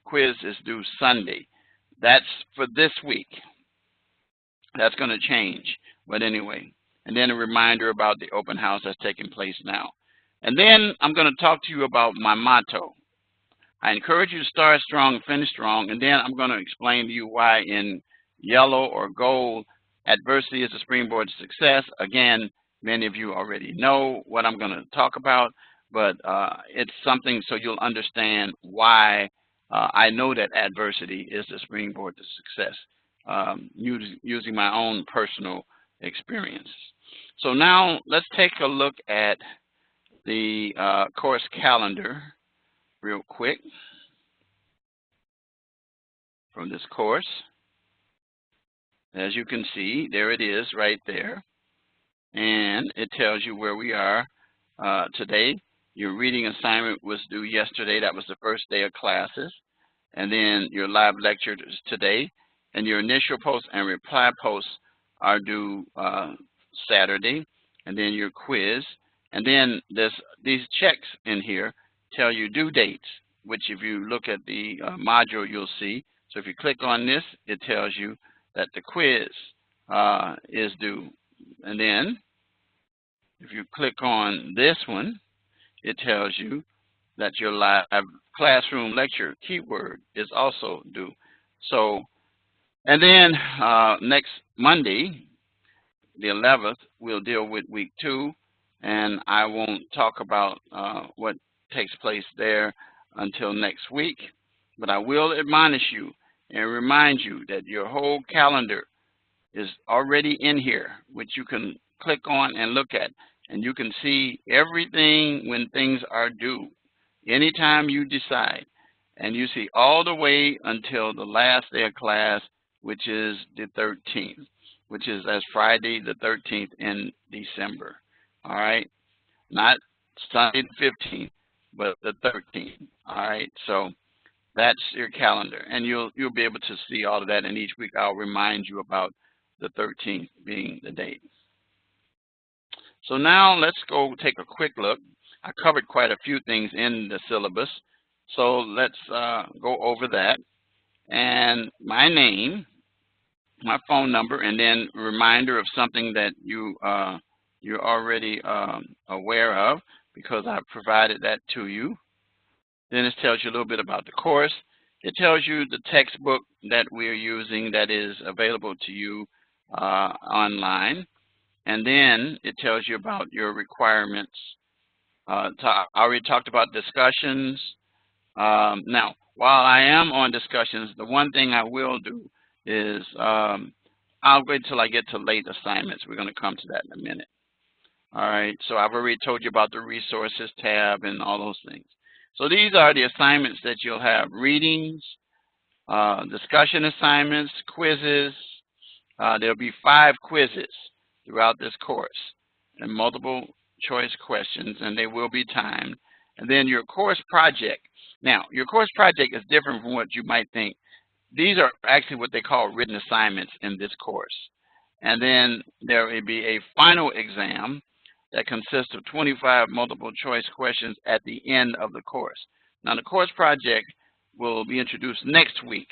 quiz is due Sunday. That's for this week. That's going to change, but anyway. And then a reminder about the open house that's taking place now. And then I'm going to talk to you about my motto. I encourage you to start strong, finish strong, and then I'm going to explain to you why in yellow or gold, adversity is a springboard to success. Again, many of you already know what I'm going to talk about, but it's something so you'll understand why I know that adversity is the springboard to success. using my own personal experience. So now let's take a look at the course calendar real quick from this course. As you can see, there it is right there. And it tells you where we are today. Your reading assignment was due yesterday. That was the first day of classes. And then your live lecture is today. And your initial posts and reply posts are due Saturday. And then your quiz. And then there's these checks in here tell you due dates, which if you look at the module, you'll see. So if you click on this, it tells you that the quiz is due. And then if you click on this one, it tells you that your live classroom lecture keyword is also due. So, and then next Monday, the 11th, we'll deal with week 2, and I won't talk about what takes place there until next week, but I will admonish you and remind you that your whole calendar is already in here, which you can click on and look at, and you can see everything when things are due anytime you decide, and you see all the way until the last day of class, which is the 13th, which is as Friday the 13th in December. All right, not Sunday the 15th, but the 13th. All right, so that's your calendar, and you'll be able to see all of that, and each week I'll remind you about the 13th being the date. So now let's go take a quick look. I covered quite a few things in the syllabus, so let's go over that. And my name, my phone number, and then a reminder of something that you're already aware of, because I provided that to you. Then it tells you a little bit about the course. It tells you the textbook that we're using that is available to you online. And then it tells you about your requirements. I already talked about discussions. Now, while I am on discussions, the one thing I will do is I'll wait till I get to late assignments. We're going to come to that in a minute. All right, so I've already told you about the resources tab and all those things. So these are the assignments that you'll have: readings, discussion assignments, quizzes. There'll be 5 quizzes throughout this course and multiple choice questions, and they will be timed. And then your course project. Now, your course project is different from what you might think. These are actually what they call written assignments in this course. And then there will be a final exam that consists of 25 multiple choice questions at the end of the course. Now, the course project will be introduced next week,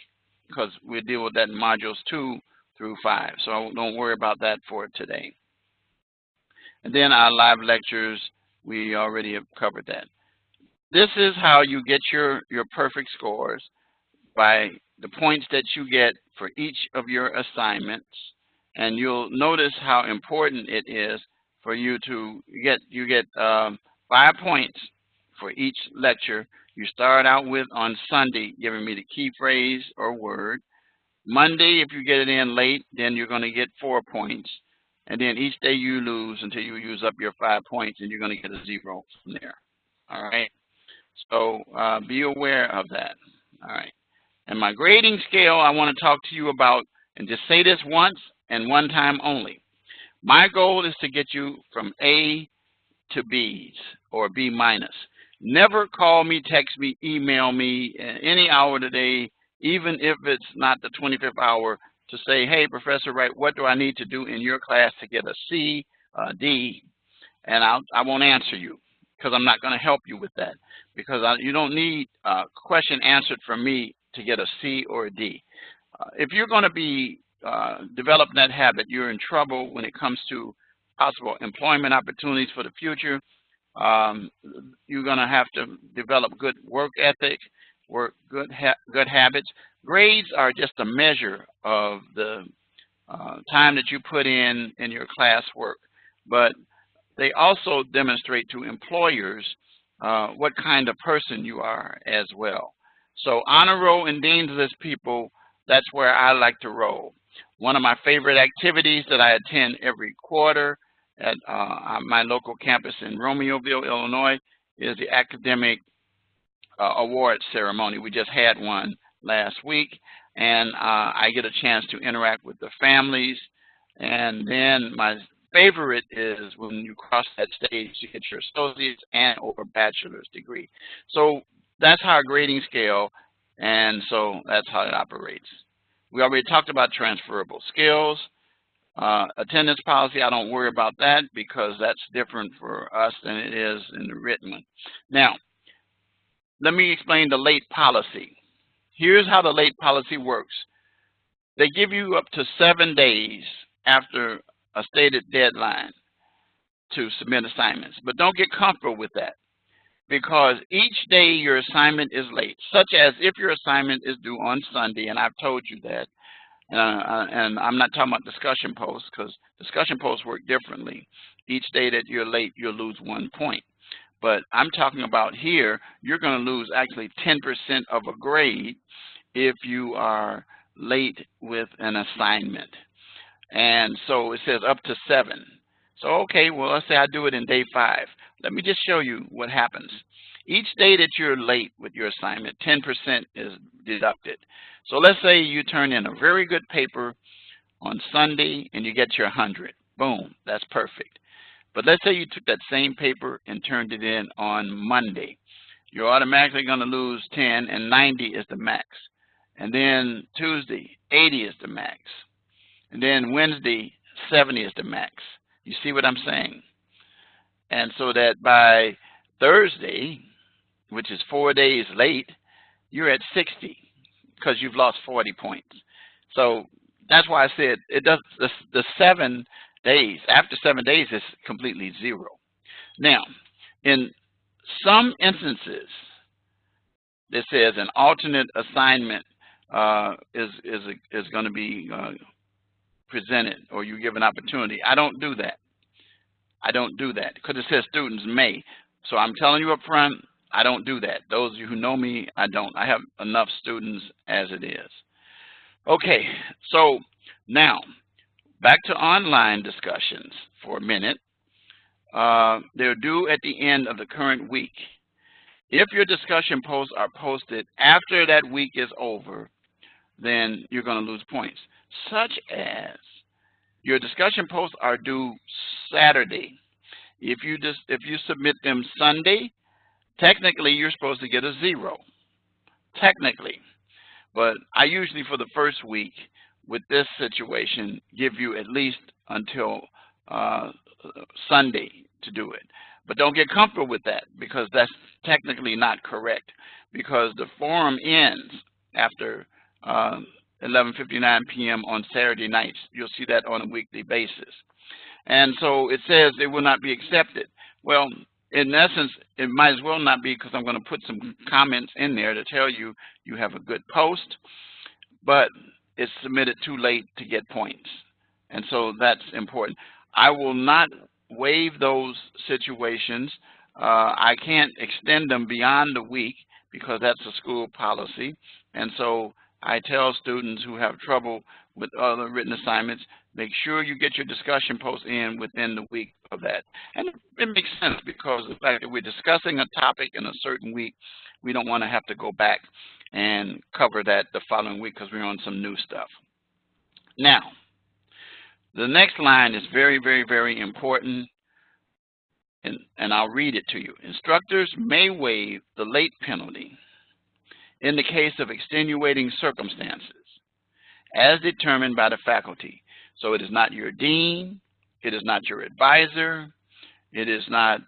because we'll deal with that in modules 2 through 5. So don't worry about that for today. And then our live lectures, we already have covered that. This is how you get your perfect scores, by the points that you get for each of your assignments. And you'll notice how important it is for you to get 5 points for each lecture. You start out with on Sunday, giving me the key phrase or word. Monday, if you get it in late, then you're going to get 4 points. And then each day you lose until you use up your 5 points, and you're going to get a 0 from there. All right? So be aware of that. All right. And my grading scale, I want to talk to you about, and just say this once and one time only. My goal is to get you from A to B's or B minus. Never call me, text me, email me any hour today, even if it's not the 25th hour, to say, hey, Professor Wright, what do I need to do in your class to get a C, D? And I won't answer you, because I'm not going to help you with that, because you don't need a question answered from me to get a C or a D. If you're going to be developing that habit, you're in trouble when it comes to possible employment opportunities for the future. You're going to have to develop good work ethic, good habits. Grades are just a measure of the time that you put in your classwork, but they also demonstrate to employers what kind of person you are as well. So honor roll and dean's list people, that's where I like to roll. One of my favorite activities that I attend every quarter at my local campus in Romeoville, Illinois, is the academic awards ceremony. We just had one last week, and I get a chance to interact with the families. And then my favorite is when you cross that stage to get your associate's and or bachelor's degree. So that's our grading scale, and so that's how it operates. We already talked about transferable skills. Attendance policy, I don't worry about that because that's different for us than it is in the written one. Now, let me explain the late policy. Here's how the late policy works. They give you up to 7 days after a stated deadline to submit assignments, but don't get comfortable with that because each day your assignment is late, such as if your assignment is due on Sunday, and I've told you that, and I'm not talking about discussion posts because discussion posts work differently. Each day that you're late, you'll lose 1 point. But I'm talking about here, you're going to lose actually 10% of a grade if you are late with an assignment. And so it says up to 7. So, okay, well, let's say I do it in day 5. Let me just show you what happens. Each day that you're late with your assignment, 10% is deducted. So let's say you turn in a very good paper on Sunday and you get your 100. Boom, that's perfect. But let's say you took that same paper and turned it in on Monday. You're automatically going to lose 10, and 90 is the max. And then Tuesday, 80 is the max. And then Wednesday, 70 is the max. You see what I'm saying? And so that by Thursday, which is 4 days late, you're at 60 because you've lost 40 points. So that's why I said it does the 7 days. After 7 days, it's completely 0. Now, in some instances, it says an alternate assignment is going to be presented, or you give an opportunity. I don't do that. I don't do that because it says students may. So I'm telling you up front, I don't do that. Those of you who know me, I don't. I have enough students as it is. Okay, so now back to online discussions for a minute. They're due at the end of the current week. If your discussion posts are posted after that week is over, then you're going to lose points. Such as your discussion posts are due Saturday. If you submit them Sunday, technically you're supposed to get a 0. Technically. But I usually, for the first week with this situation, give you at least until Sunday to do it. But don't get comfortable with that because that's technically not correct, because the forum ends after 11:59 p.m. on Saturday nights. You'll see that on a weekly basis. And so it says it will not be accepted. Well, in essence, it might as well not be, because I'm going to put some comments in there to tell you you have a good post, but it's submitted too late to get points. And so that's important. I will not waive those situations. I can't extend them beyond the week because that's a school policy. And so I tell students who have trouble with other written assignments, make sure you get your discussion post in within the week of that. And it makes sense because the fact that we're discussing a topic in a certain week, we don't want to have to go back and cover that the following week because we're on some new stuff. Now, the next line is very, very, very important, and I'll read it to you. Instructors may waive the late penalty in the case of extenuating circumstances as determined by the faculty. So it is not your dean, it is not your advisor, it is not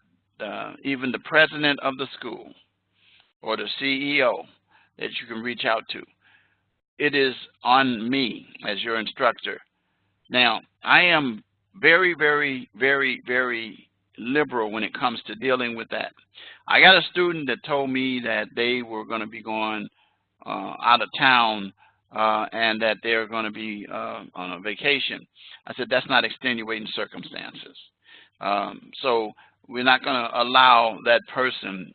even the president of the school or the CEO that you can reach out to. It is on me as your instructor. Now, I am very, very, very, very liberal when it comes to dealing with that. I got a student that told me that they were going to be going out of town and that they're going to be on a vacation. I said, that's not extenuating circumstances. So we're not going to allow that person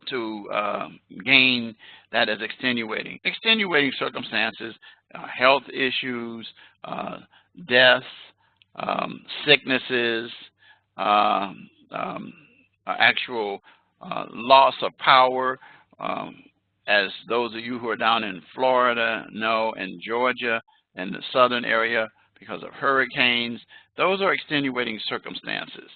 to gain that as extenuating. Extenuating circumstances, health issues, deaths, sicknesses, actual loss of power, as those of you who are down in Florida know, and Georgia and the southern area because of hurricanes. Those are extenuating circumstances.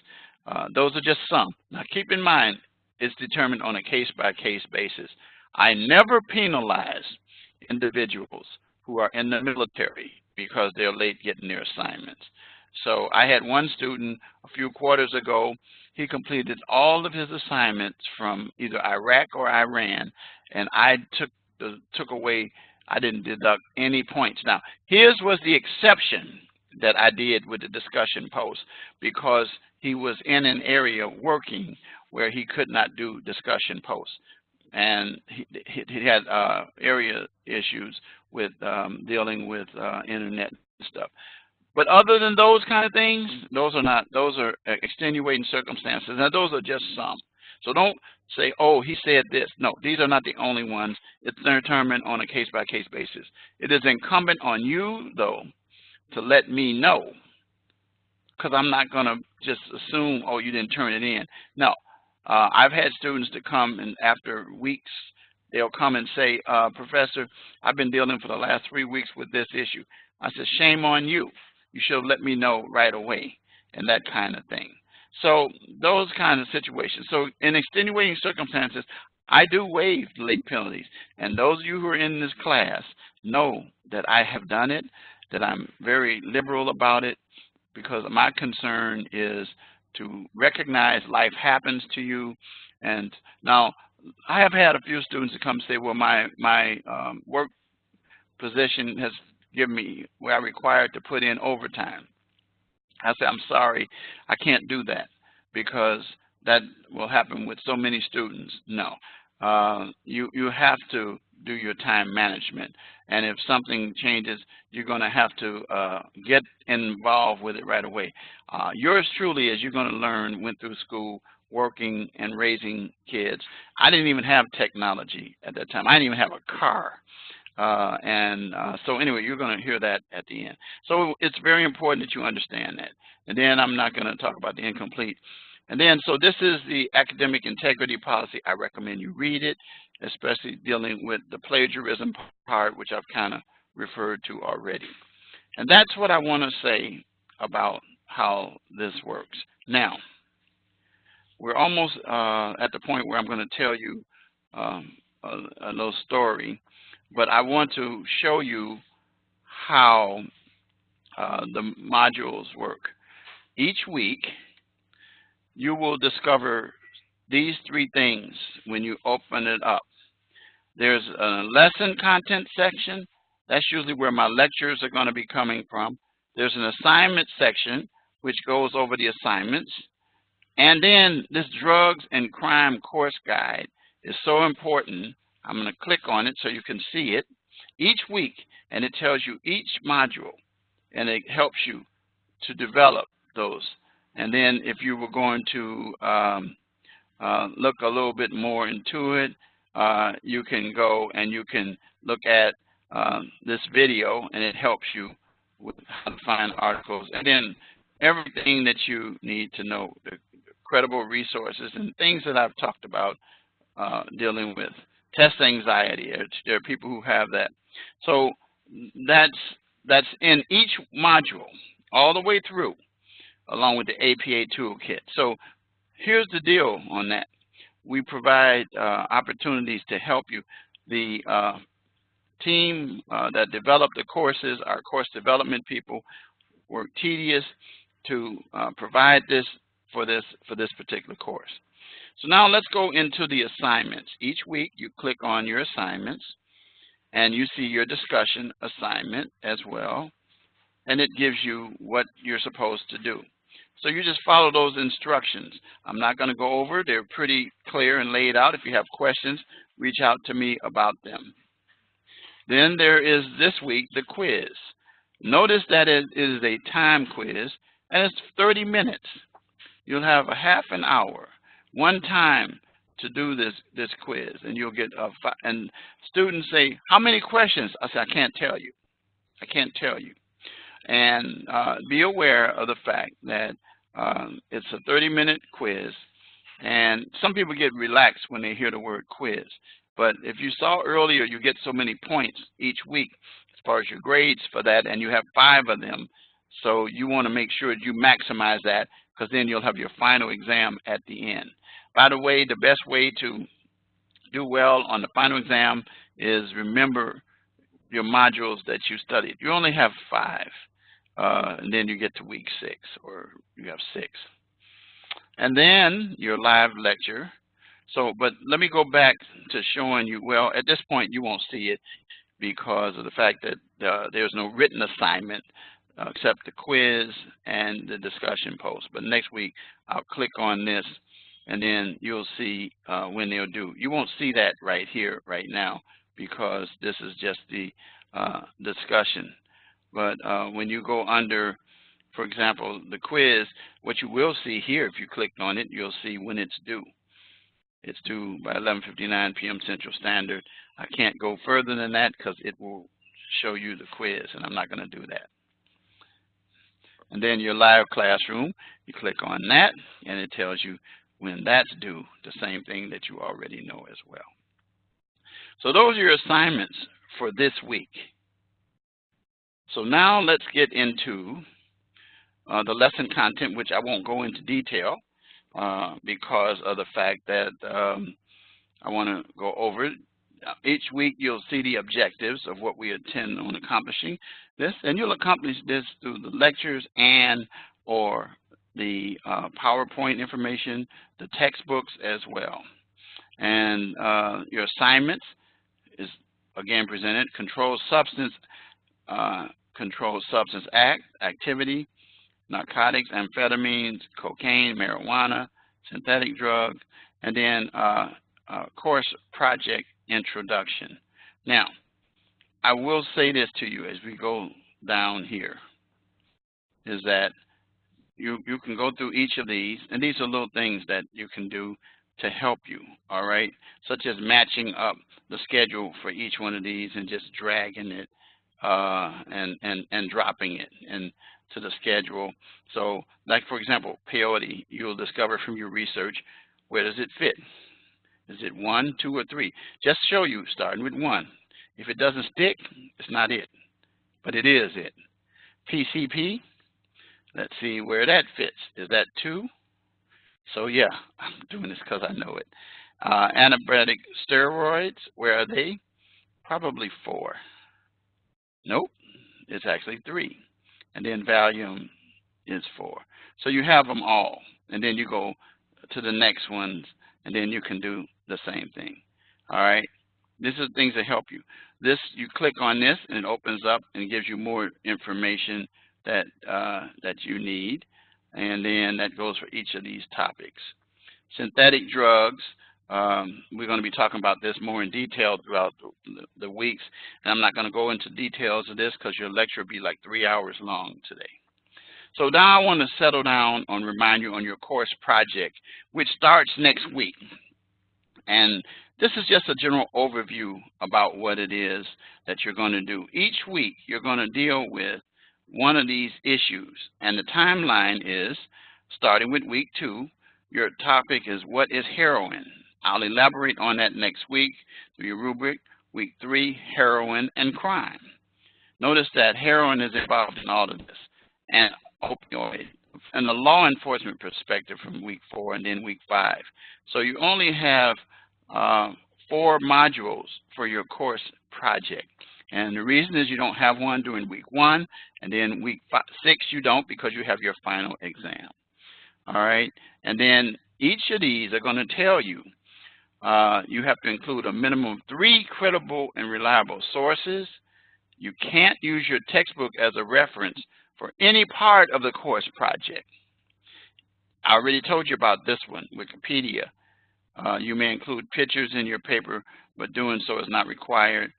Those are just some. Now keep in mind, it's determined on a case-by-case basis. I never penalize individuals who are in the military because they're late getting their assignments. So I had one student a few quarters ago. He completed all of his assignments from either Iraq or Iran, and I took away, I didn't deduct any points. Now, his was the exception that I did with the discussion post, because he was in an area working where he could not do discussion posts. And he had area issues with dealing with internet and stuff. But other than those kind of things, those are extenuating circumstances. Now, those are just some. So don't say, oh, he said this. No, these are not the only ones. It's determined on a case-by-case basis. It is incumbent on you, though, to let me know, because I'm not going to just assume, oh, you didn't turn it in. No, I've had students that come, and after weeks, they'll come and say, Professor, I've been dealing for the last 3 weeks with this issue. I said, shame on you. You should have let me know right away, and that kind of thing. So those kind of situations. So in extenuating circumstances, I do waive late penalties. And those of you who are in this class know that I have done it, that I'm very liberal about it, because my concern is to recognize life happens to you. And now, I have had a few students that come say, well, my work position has given me where I'm required to put in overtime. I say, I'm sorry, I can't do that, because that will happen with so many students. No, you have to do your time management, and if something changes, you're going to have to get involved with it right away. Yours truly, as you're going to learn, went through school working and raising kids. I didn't even have technology at that time. I didn't even have a car. So anyway, you're going to hear that at the end. So it's very important that you understand that. And then I'm not going to talk about the incomplete. And then, so this is the academic integrity policy. I recommend you read it, especially dealing with the plagiarism part, which I've kind of referred to already. And that's what I want to say about how this works. Now, we're almost at the point where I'm going to tell you a little story. But I want to show you how the modules work. Each week, you will discover these three things when you open it up. There's a lesson content section. That's usually where my lectures are going to be coming from. There's an assignment section, which goes over the assignments. And then this drugs and crime course guide is so important. I'm going to click on it so you can see it each week, and it tells you each module, and it helps you to develop those. And then if you were going to look a little bit more into it, you can go and you can look at this video, and it helps you with how to find articles, and then everything that you need to know, the credible resources and things that I've talked about dealing with. Test anxiety. There are people who have that. So that's in each module all the way through, along with the APA toolkit. So here's the deal on that. We provide opportunities to help you. The team that developed the courses, our course development people, work tedious to provide this for this particular course. So now let's go into the assignments. Each week you click on your assignments, and you see your discussion assignment as well, and it gives you what you're supposed to do. So you just follow those instructions. I'm not going to go over. They're pretty clear and laid out. If you have questions, reach out to me about them. Then there is this week the quiz. Notice that it is a time quiz, and it's 30 minutes. You'll have a half an hour, one time, to do this quiz, and you'll get and students say, how many questions? I say, I can't tell you. I can't tell you. And be aware of the fact that it's a 30-minute quiz, and some people get relaxed when they hear the word quiz. But if you saw earlier, you get so many points each week as far as your grades for that, and you have 5 of them. So you want to make sure you maximize that, because then you'll have your final exam at the end. By the way, the best way to do well on the final exam is remember your modules that you studied. You only have 5, and then you get to week 6, or you have 6. And then your live lecture. So, but let me go back to showing you, well, at this point you won't see it because of the fact that there's no written assignment except the quiz and the discussion post. But next week I'll click on this, and then you'll see when they'll do. You won't see that right here, right now, because this is just the discussion. But when you go under, for example, the quiz, what you will see here, if you clicked on it, you'll see when it's due. It's due by 11:59 p.m. Central Standard. I can't go further than that because it will show you the quiz, and I'm not going to do that. And then your live classroom, you click on that, and it tells you when that's due, the same thing that you already know as well. So those are your assignments for this week. So now let's get into the lesson content, which I won't go into detail because of the fact that I want to go over it. Each week you'll see the objectives of what we intend on accomplishing this, and you'll accomplish this through the lectures and or the PowerPoint information, the textbooks as well. And your assignments is again presented: controlled substance act, activity, narcotics, amphetamines, cocaine, marijuana, synthetic drugs, and then course project introduction. Now, I will say this to you as we go down here, is that you can go through each of these, and these are little things that you can do to help you, all right, such as matching up the schedule for each one of these and just dragging it and dropping it into the schedule. So, like for example, peyote, you'll discover from your research, where does it fit? Is it 1, 2, or 3? Just show you, starting with 1. If it doesn't stick, it's not it, but it is it. PCP, let's see where that fits. Is that 2? So yeah, I'm doing this because I know it. Anabolic steroids, where are they? Probably 4. Nope, it's actually 3. And then Valium is 4. So you have them all, and then you go to the next ones, and then you can do the same thing. All right, these are things that help you. This, you click on this, and it opens up and gives you more information that that you need, and then that goes for each of these topics. Synthetic drugs. We're going to be talking about this more in detail throughout the weeks, and I'm not going to go into details of this because your lecture will be like 3 hours long today. So now I want to settle down and remind you on your course project, which starts next week. And this is just a general overview about what it is that you're going to do. Each week you're going to deal with one of these issues, and the timeline is starting with week 2. Your topic is what is heroin. I'll elaborate on that next week through your rubric. Week 3, heroin and crime. Notice that heroin is involved in all of this, and opioid, and the law enforcement perspective from week 4 and then week 5. So you only have 4 modules for your course project. And the reason is you don't have one during week 1, and then week 6 you don't because you have your final exam. All right, and then each of these are going to tell you you have to include a minimum of 3 credible and reliable sources. You can't use your textbook as a reference for any part of the course project. I already told you about this one, Wikipedia. You may include pictures in your paper, but doing so is not required.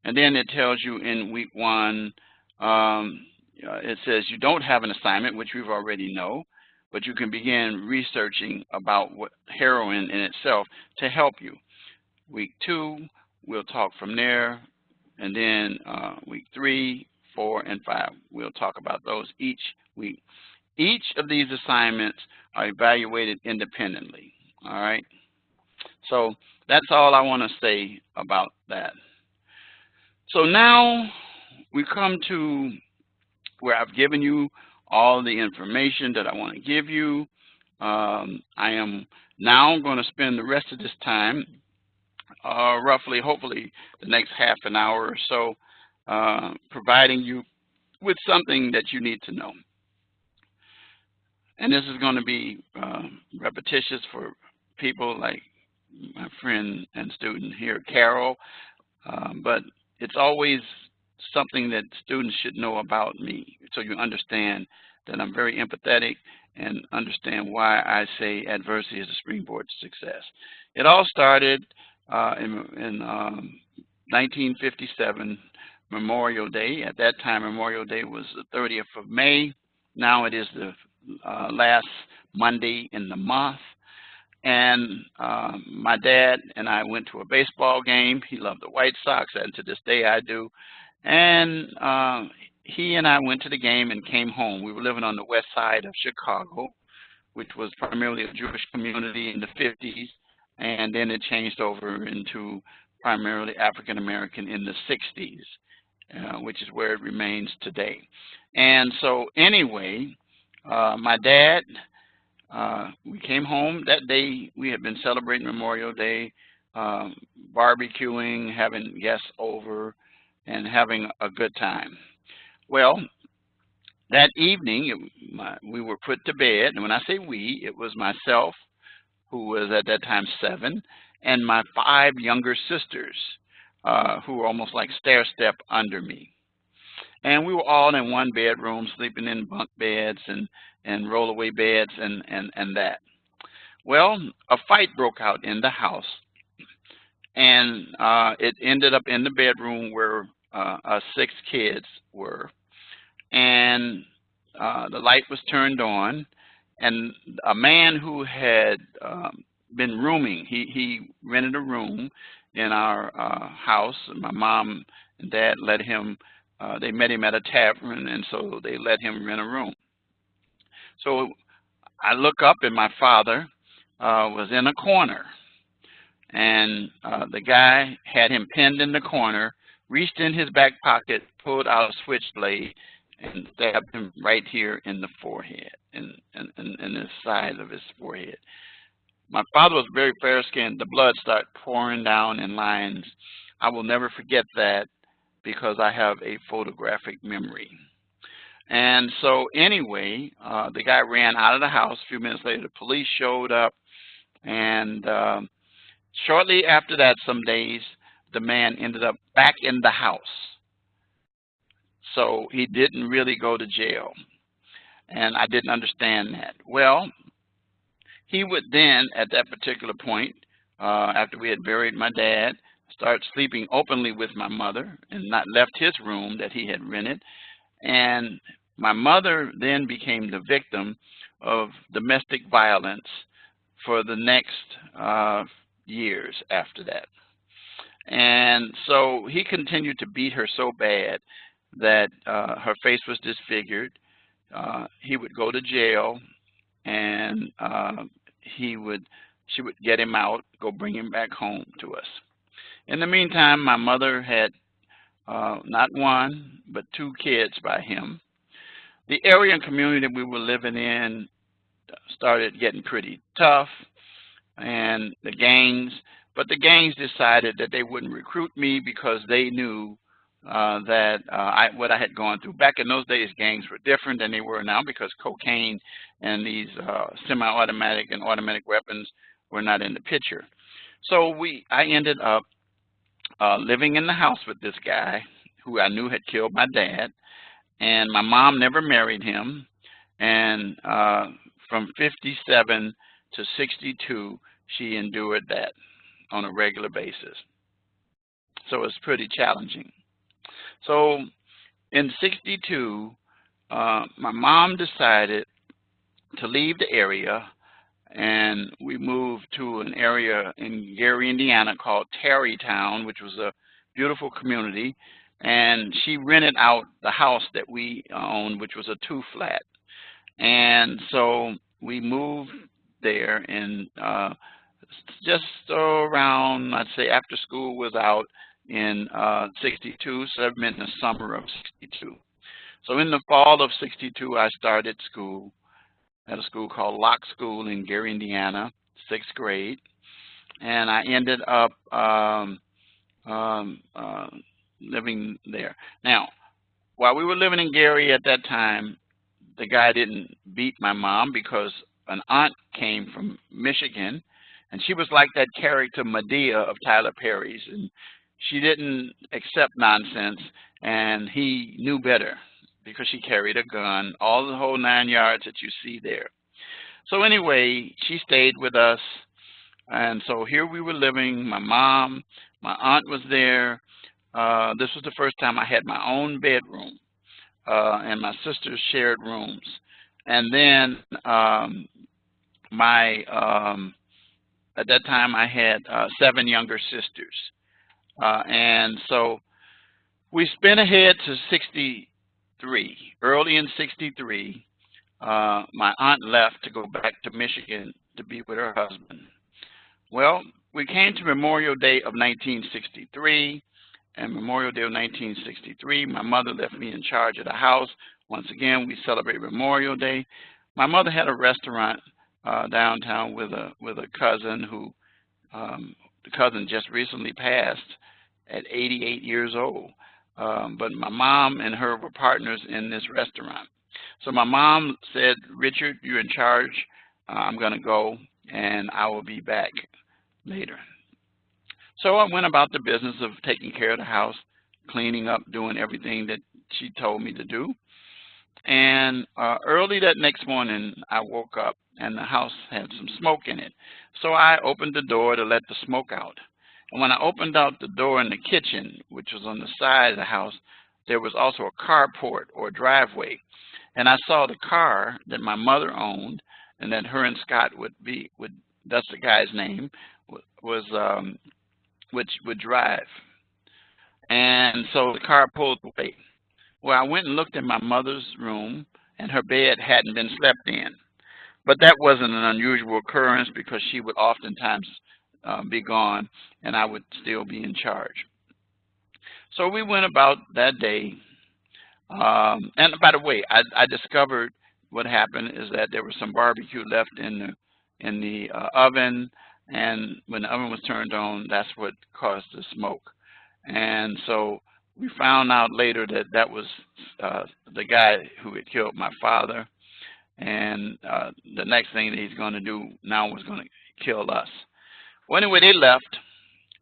And then it tells you in week 1, it says you don't have an assignment, which we've already know. but you can begin researching about what heroin in itself to help you. Week 2, we'll talk from there, and then week 3, 4, and 5, we'll talk about those each week. Each of these assignments are evaluated independently, all right? So that's all I want to say about that. So now we come to where I've given you all the information that I want to give you. I am now going to spend the rest of this time, roughly, hopefully, the next half an hour or so, providing you with something that you need to know. And this is going to be repetitious for people like my friend and student here, Carol, but it's always something that students should know about me, so you understand that I'm very empathetic and understand why I say adversity is a springboard to success. It all started in 1957, Memorial Day. At that time, Memorial Day was the 30th of May. Now it is the last Monday in the month. And my dad and I went to a baseball game. He loved the White Sox, and to this day I do. And he and I went to the game and came home. We were living on the west side of Chicago, which was primarily a Jewish community in the 50s, and then it changed over into primarily African American in the 60s, which is where it remains today. And so anyway, my dad, we came home that day. We had been celebrating Memorial Day, barbecuing, having guests over, and having a good time. Well, that evening, we were put to bed, and when I say we, it was myself, who was at that time 7, and my 5 younger sisters, who were almost like stair-step under me. And we were all in one bedroom, sleeping in bunk beds and rollaway beds and that. Well, a fight broke out in the house, and it ended up in the bedroom where us 6 kids were. And the light was turned on, and a man who had been rooming, he rented a room in our house. My mom and dad let him, they met him at a tavern, and so they let him rent a room. So I look up, and my father was in a corner, and the guy had him pinned in the corner, reached in his back pocket, pulled out a switchblade, and stabbed him right here in the forehead, in the side of his forehead. My father was very fair-skinned. The blood started pouring down in lines. I will never forget that because I have a photographic memory. And so anyway, the guy ran out of the house. A few minutes later, the police showed up. And shortly after that, some days, the man ended up back in the house. So he didn't really go to jail. And I didn't understand that. Well, he would then, at that particular point, after we had buried my dad, start sleeping openly with my mother and not left his room that he had rented. And my mother then became the victim of domestic violence for the next years after that. And so he continued to beat her so bad that her face was disfigured. He would go to jail, and she would get him out, go bring him back home to us. In the meantime, my mother had not 1, but 2 kids by him. The area and community that we were living in started getting pretty tough, and the gangs decided that they wouldn't recruit me because they knew that what I had gone through. Back in those days, gangs were different than they were now because cocaine and these semi-automatic and automatic weapons were not in the picture. So I ended up living in the house with this guy who I knew had killed my dad, and my mom never married him. And from 57 to 62, she endured that on a regular basis. So it's pretty challenging. So in 62, my mom decided to leave the area, and we moved to an area in Gary, Indiana called Tarrytown, which was a beautiful community. And she rented out the house that we owned, which was a 2-flat. And so we moved there, and just around, I'd say, after school was out in 62, so that meant in the summer of 62. So in the fall of 62, I started school at a school called Locke School in Gary, Indiana, 6th grade, and I ended up living there. Now, while we were living in Gary at that time, the guy didn't beat my mom because an aunt came from Michigan, and she was like that character Medea of Tyler Perry's, and she didn't accept nonsense, and he knew better because she carried a gun, all the whole 9 yards that you see there. So anyway, she stayed with us, and so here we were living. My mom, my aunt was there. This was the first time I had my own bedroom, and my sisters shared rooms. And then at that time I had 7 younger sisters. And so we spent ahead to 63. Early in 63, my aunt left to go back to Michigan to be with her husband. Well, we came to Memorial Day of 1963, and Memorial Day of 1963, my mother left me in charge of the house. Once again, we celebrate Memorial Day. My mother had a restaurant downtown with a cousin who, the cousin just recently passed at 88 years old. But my mom and her were partners in this restaurant. So my mom said, "Richard, you're in charge. I'm going to go, and I will be back later." So I went about the business of taking care of the house, cleaning up, doing everything that she told me to do. And early that next morning, I woke up, and the house had some smoke in it. So I opened the door to let the smoke out. And when I opened out the door in the kitchen, which was on the side of the house, there was also a carport or driveway. And I saw the car that my mother owned and that her and Scott that's the guy's name, which would drive. And so the car pulled away. Well, I went and looked in my mother's room, and her bed hadn't been slept in. But that wasn't an unusual occurrence because she would oftentimes be gone, and I would still be in charge. So we went about that day. And by the way, I discovered what happened is that there was some barbecue left in the oven, and when the oven was turned on, that's what caused the smoke. And so we found out later that that was the guy who had killed my father, and the next thing that he's going to do now was going to kill us. Well, anyway, they left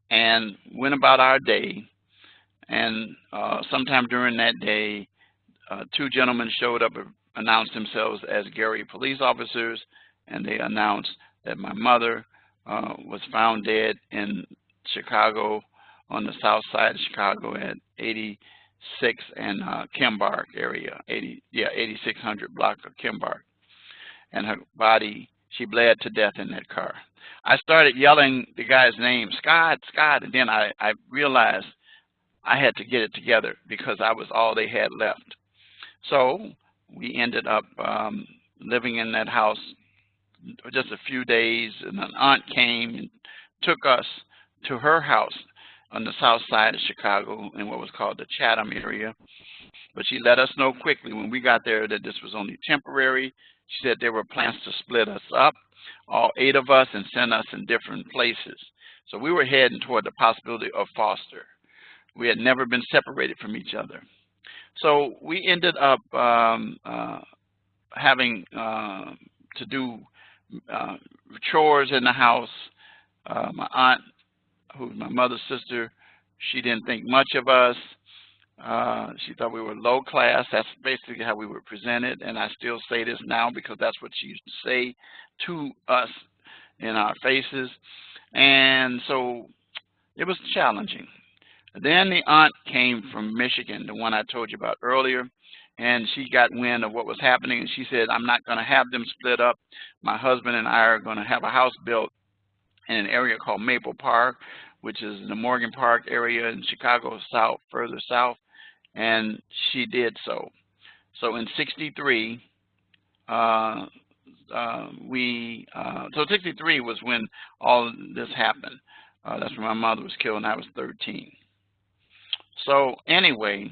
and went about our day, and sometime during that day, 2 gentlemen showed up and announced themselves as Gary police officers, and they announced that my mother was found dead in Chicago, on the south side of Chicago at 86 and Kimbark area, 8600 block of Kimbark. And her body, she bled to death in that car. I started yelling the guy's name, "Scott, Scott," and then I realized I had to get it together because I was all they had left. So we ended up living in that house just a few days, and an aunt came and took us to her house on the south side of Chicago in what was called the Chatham area. But she let us know quickly when we got there that this was only temporary. She said there were plans to split us up, all 8 of us, and send us in different places. So we were heading toward the possibility of foster. We had never been separated from each other. So we ended up having to do chores in the house. My aunt, who's my mother's sister, she didn't think much of us. She thought we were low class. That's basically how we were presented, and I still say this now because that's what she used to say to us in our faces. And so it was challenging. Then the aunt came from Michigan, the one I told you about earlier, and she got wind of what was happening, and she said, I'm not going to have them split up. My husband and I are going to have a house built in an area called Maple Park, which is the Morgan Park area in Chicago south, further south, and she did so. So in 63, so 63 was when all this happened. That's when my mother was killed and I was 13. So anyway,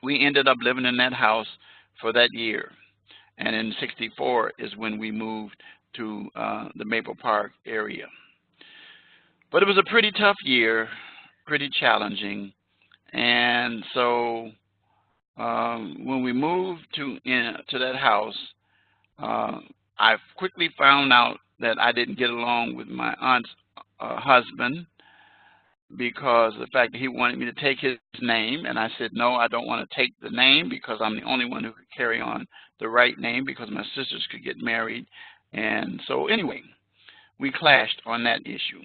we ended up living in that house for that year. And in 64 is when we moved to the Maple Park area. But it was a pretty tough year, pretty challenging. And so when we moved to that house, I quickly found out that I didn't get along with my aunt's husband because of the fact that he wanted me to take his name, and I said, no, I don't want to take the name because I'm the only one who could carry on the right name because my sisters could get married. And so anyway, we clashed on that issue.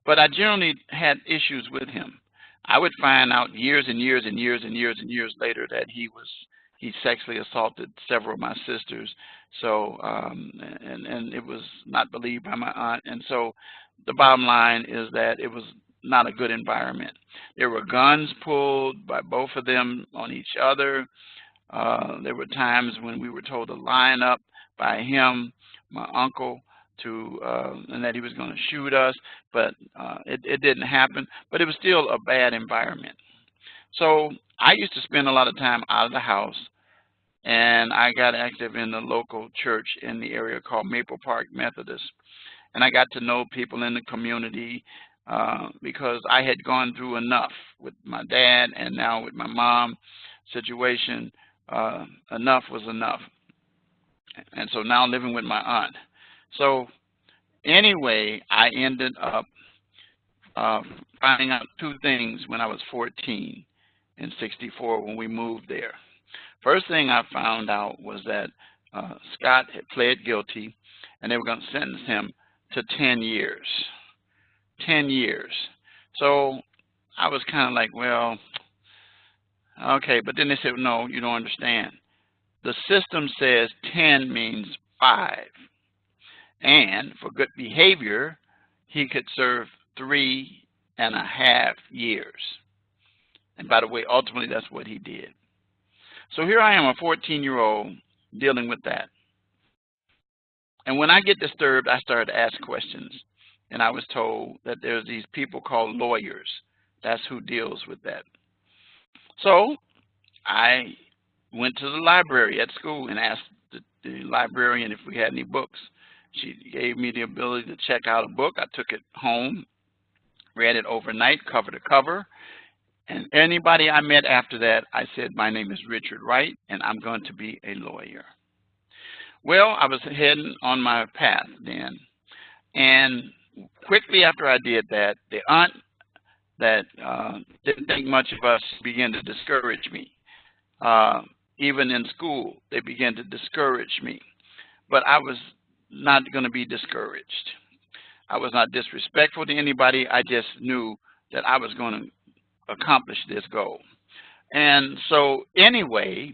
But I generally had issues with him. I would find out years and years and years and years and years later that he sexually assaulted several of my sisters. So and it was not believed by my aunt. And so the bottom line is that it was not a good environment. There were guns pulled by both of them on each other. There were times when we were told to line up by him, my uncle, and that he was going to shoot us, but it didn't happen. But it was still a bad environment. So I used to spend a lot of time out of the house, and I got active in the local church in the area called Maple Park Methodist. And I got to know people in the community because I had gone through enough with my dad and now with my mom situation. Enough was enough. And so now living with my aunt. So anyway, I ended up finding out two things when I was 14 in 64 when we moved there. First thing I found out was that Scott had pled guilty and they were going to sentence him to 10 years. 10 years. So I was kind of like, well, okay. But then they said, no, you don't understand. The system says 10 means 5. And for good behavior, he could serve 3.5 years. And by the way, ultimately, that's what he did. So here I am, a 14-year-old, dealing with that. And when I get disturbed, I started to ask questions. And I was told that there's these people called lawyers. That's who deals with that. So I went to the library at school and asked the librarian if we had any books. She gave me the ability to check out a book. I took it home, read it overnight, cover to cover. And anybody I met after that, I said, my name is Richard Wright, and I'm going to be a lawyer. Well, I was heading on my path then. And quickly after I did that, the aunt that didn't think much of us began to discourage me. Even in school, they began to discourage me. But I was not going to be discouraged. I was not disrespectful to anybody. I just knew that I was going to accomplish this goal. And so anyway,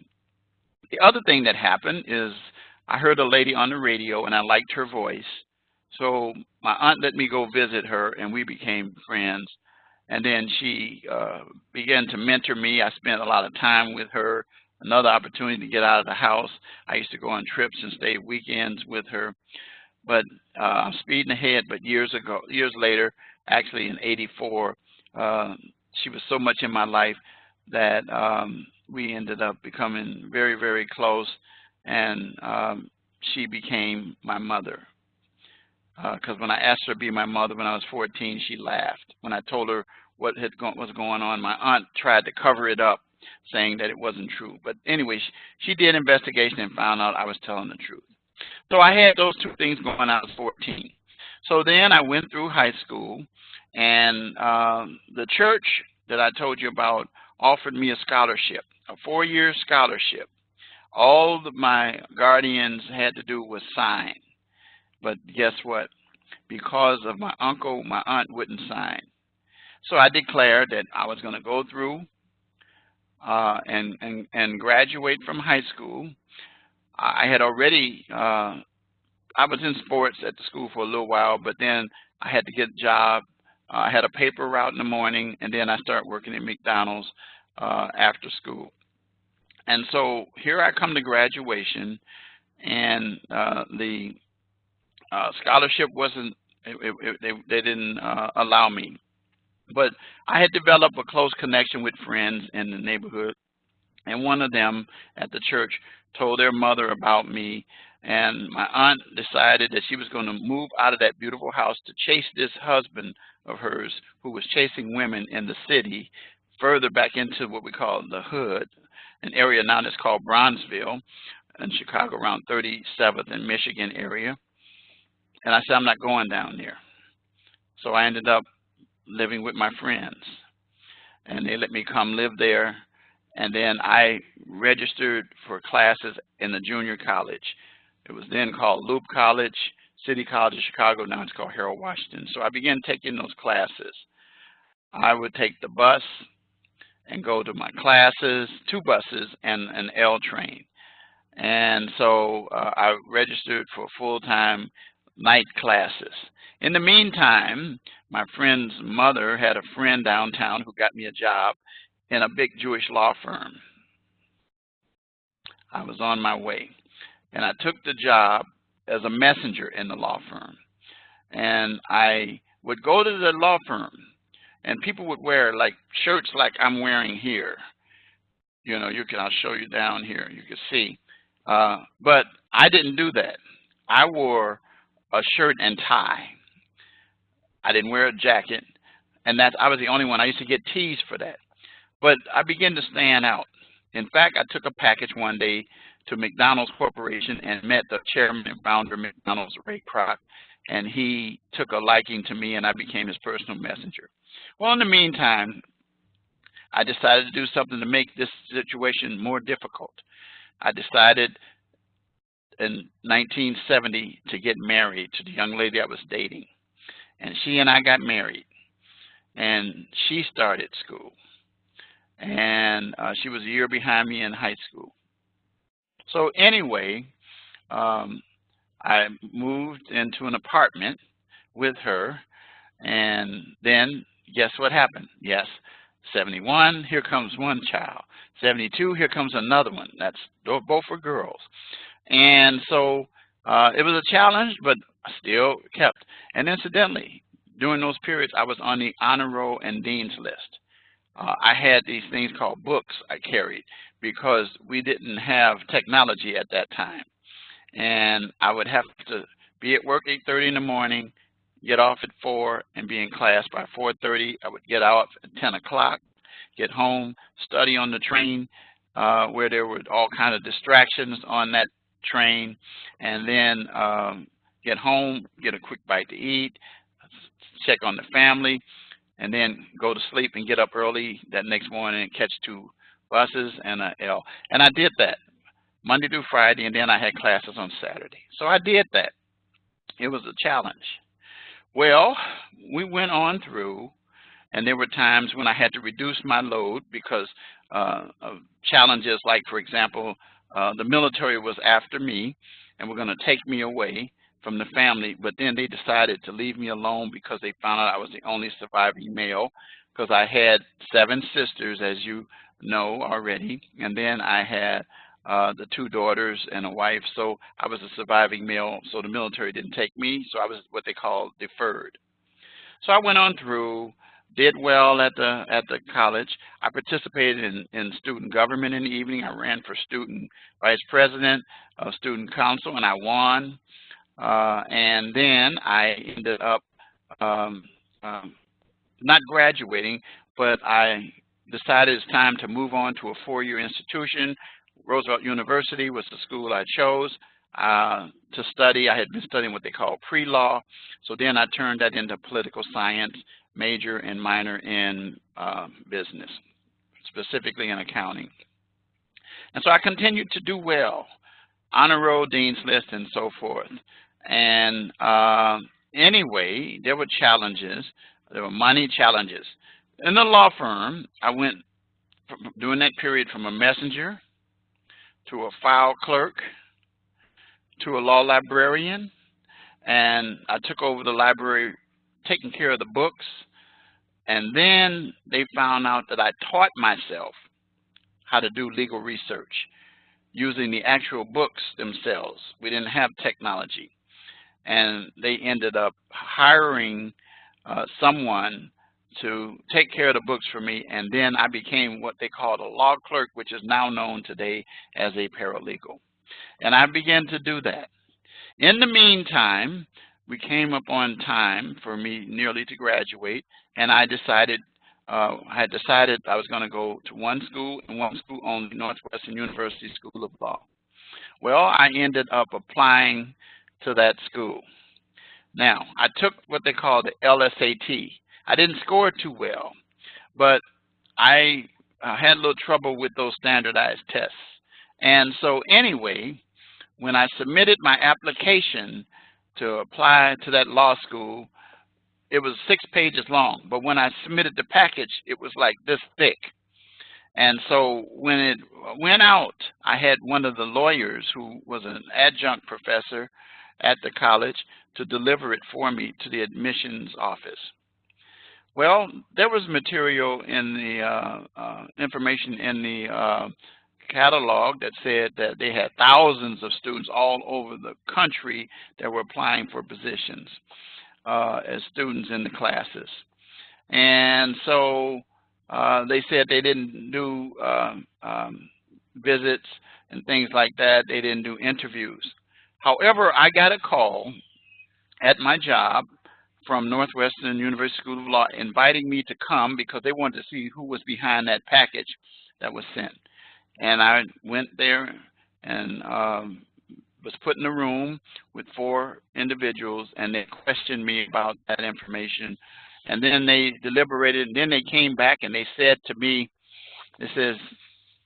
the other thing that happened is I heard a lady on the radio and I liked her voice. So my aunt let me go visit her and we became friends. And then she began to mentor me. I spent a lot of time with her. Another opportunity to get out of the house. I used to go on trips and stay weekends with her. But I'm speeding ahead, but years later, actually in '84, she was so much in my life that we ended up becoming very, very close, and she became my mother. Because when I asked her to be my mother when I was 14, she laughed. When I told her what was going on, my aunt tried to cover it up, saying that it wasn't true. But anyway, she did investigation and found out I was telling the truth. So I had those two things going on. I was 14. So then I went through high school, and the church that I told you about offered me a scholarship, a 4-year scholarship. All that my guardians had to do was sign. But guess what? Because of my uncle, my aunt wouldn't sign. So I declared that I was going to go through and graduate from high school. I had already I was in sports at the school for a little while, but then I had to get a job. I had a paper route in the morning, and then I started working at McDonald's after school. And so here I come to graduation, and the scholarship wasn't, they didn't allow me. But I had developed a close connection with friends in the neighborhood, and one of them at the church told their mother about me, and my aunt decided that she was going to move out of that beautiful house to chase this husband of hers who was chasing women in the city further back into what we call the hood, an area now that's called Bronzeville in Chicago, around 37th and Michigan area. And I said, I'm not going down there. So I ended up living with my friends, and they let me come live there. And then I registered for classes in the junior college. It was then called Loop College, City College of Chicago. Now it's called Harold Washington. So I began taking those classes. I would take the bus and go to my classes, 2 buses and an L train. And so I registered for full-time night classes. In the meantime, my friend's mother had a friend downtown who got me a job in a big Jewish law firm. I was on my way, and I took the job as a messenger in the law firm. And I would go to the law firm, and people would wear like shirts like I'm wearing here. You know, I'll show you down here. You can see. But I didn't do that. I wore a shirt and tie. I didn't wear a jacket, and I was the only one. I used to get teased for that. But I began to stand out. In fact, I took a package one day to McDonald's Corporation and met the chairman and founder of McDonald's, Wright, and he took a liking to me, and I became his personal messenger. Well, in the meantime, I decided to do something to make this situation more difficult. I decided in 1970 to get married to the young lady I was dating, and she and I got married, and she started school. And she was a year behind me in high school. So anyway, I moved into an apartment with her, and then guess what happened? Yes, 71, here comes one child. 72, here comes another one. Both were girls. And so it was a challenge, but I still kept. And incidentally, during those periods, I was on the honor roll and dean's list. I had these things called books I carried because we didn't have technology at that time. And I would have to be at work 8:30 in the morning, get off at 4, and be in class by 4:30. I would get out at 10 o'clock, get home, study on the train where there were all kinds of distractions on that train, and then get home, get a quick bite to eat, check on the family, and then go to sleep and get up early that next morning and catch 2 buses and an L. And I did that Monday through Friday, and then I had classes on Saturday. So I did that. It was a challenge. Well, we went on through, and there were times when I had to reduce my load because of challenges like, for example, the military was after me and were going to take me away from the family, but then they decided to leave me alone because they found out I was the only surviving male, because I had 7 sisters, as you know already, and then I had the 2 daughters and a wife, so I was a surviving male, so the military didn't take me, so I was what they call deferred. So I went on through, did well at the college. I participated in student government in the evening. I ran for student vice president of student council, and I won. And then I ended up not graduating, but I decided it's time to move on to a 4-year institution. Roosevelt University was the school I chose to study. I had been studying what they call pre-law, so then I turned that into political science, major and minor in business, specifically in accounting. And so I continued to do well, honor roll, dean's list, and so forth. And anyway, there were challenges. There were money challenges. In the law firm, I went during that period from a messenger to a file clerk to a law librarian, and I took over the library, taking care of the books. And then they found out that I taught myself how to do legal research using the actual books themselves. We didn't have technology. And they ended up hiring someone to take care of the books for me, and then I became what they called a law clerk, which is now known today as a paralegal. And I began to do that. In the meantime, we came up on time for me nearly to graduate, and I had decided I was going to go to one school and one school only, Northwestern University School of Law. Well, I ended up applying to that school. Now, I took what they call the LSAT. I didn't score too well, but I had a little trouble with those standardized tests. And so anyway, when I submitted my application to apply to that law school, it was 6 pages long, but when I submitted the package, it was like this thick. And so when it went out, I had one of the lawyers who was an adjunct professor at the college to deliver it for me to the admissions office. Well, there was material in the information in the catalog that said that they had thousands of students all over the country that were applying for positions as students in the classes. And so they said they didn't do visits and things like that. They didn't do interviews. However, I got a call at my job from Northwestern University School of Law inviting me to come because they wanted to see who was behind that package that was sent. And I went there and was put in a room with 4 individuals, and they questioned me about that information. And then they deliberated, and then they came back and they said to me, it says,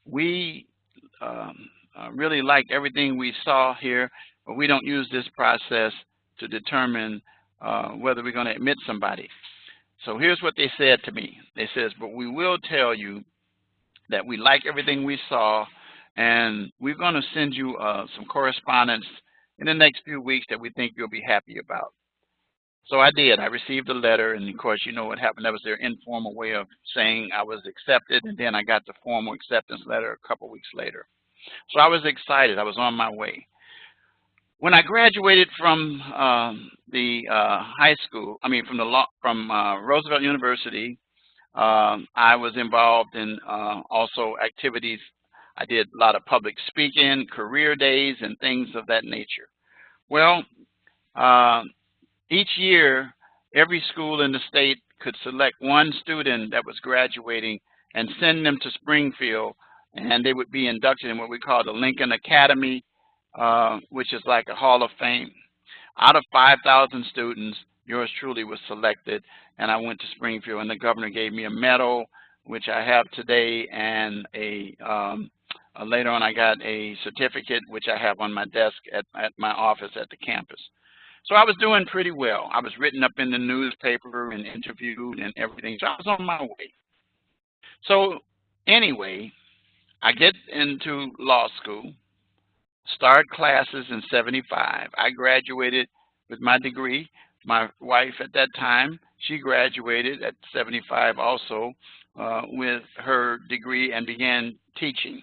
we really like everything we saw here, but we don't use this process to determine whether we're going to admit somebody. So here's what they said to me. They says, but we will tell you that we like everything we saw, and we're going to send you some correspondence in the next few weeks that we think you'll be happy about. So I did. I received a letter, and of course, you know what happened. That was their informal way of saying I was accepted, and then I got the formal acceptance letter a couple weeks later. So I was excited. I was on my way. When I graduated from the high school, from Roosevelt University, I was involved in also activities. I did a lot of public speaking, career days, and things of that nature. Well, each year, every school in the state could select one student that was graduating and send them to Springfield, and they would be inducted in what we call the Lincoln Academy, which is like a Hall of Fame. Out of 5,000 students, yours truly was selected, and I went to Springfield, and the governor gave me a medal, which I have today, and later on I got a certificate, which I have on my desk at my office at the campus. So I was doing pretty well. I was written up in the newspaper and interviewed and everything, so I was on my way. So anyway, I get into law school, start classes in '75. I graduated with my degree. My wife at that time, she graduated at '75 also with her degree and began teaching.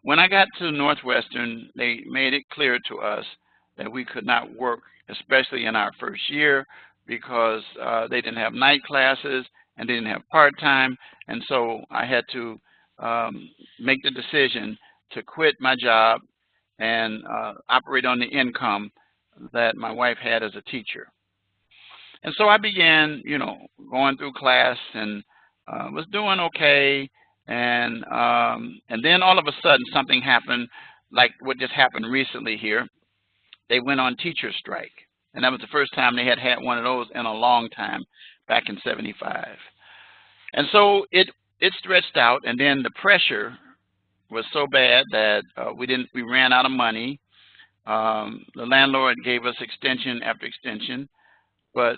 When I got to Northwestern, they made it clear to us that we could not work, especially in our first year, because they didn't have night classes and they didn't have part-time, and so I had to make the decision to quit my job and operate on the income that my wife had as a teacher. And so I began, going through class and was doing okay, and then all of a sudden something happened, like what just happened recently here. They went on teacher strike, and that was the first time they had one of those in a long time, back in '75. And so it stretched out, and then the pressure was so bad that we ran out of money. The landlord gave us extension after extension, but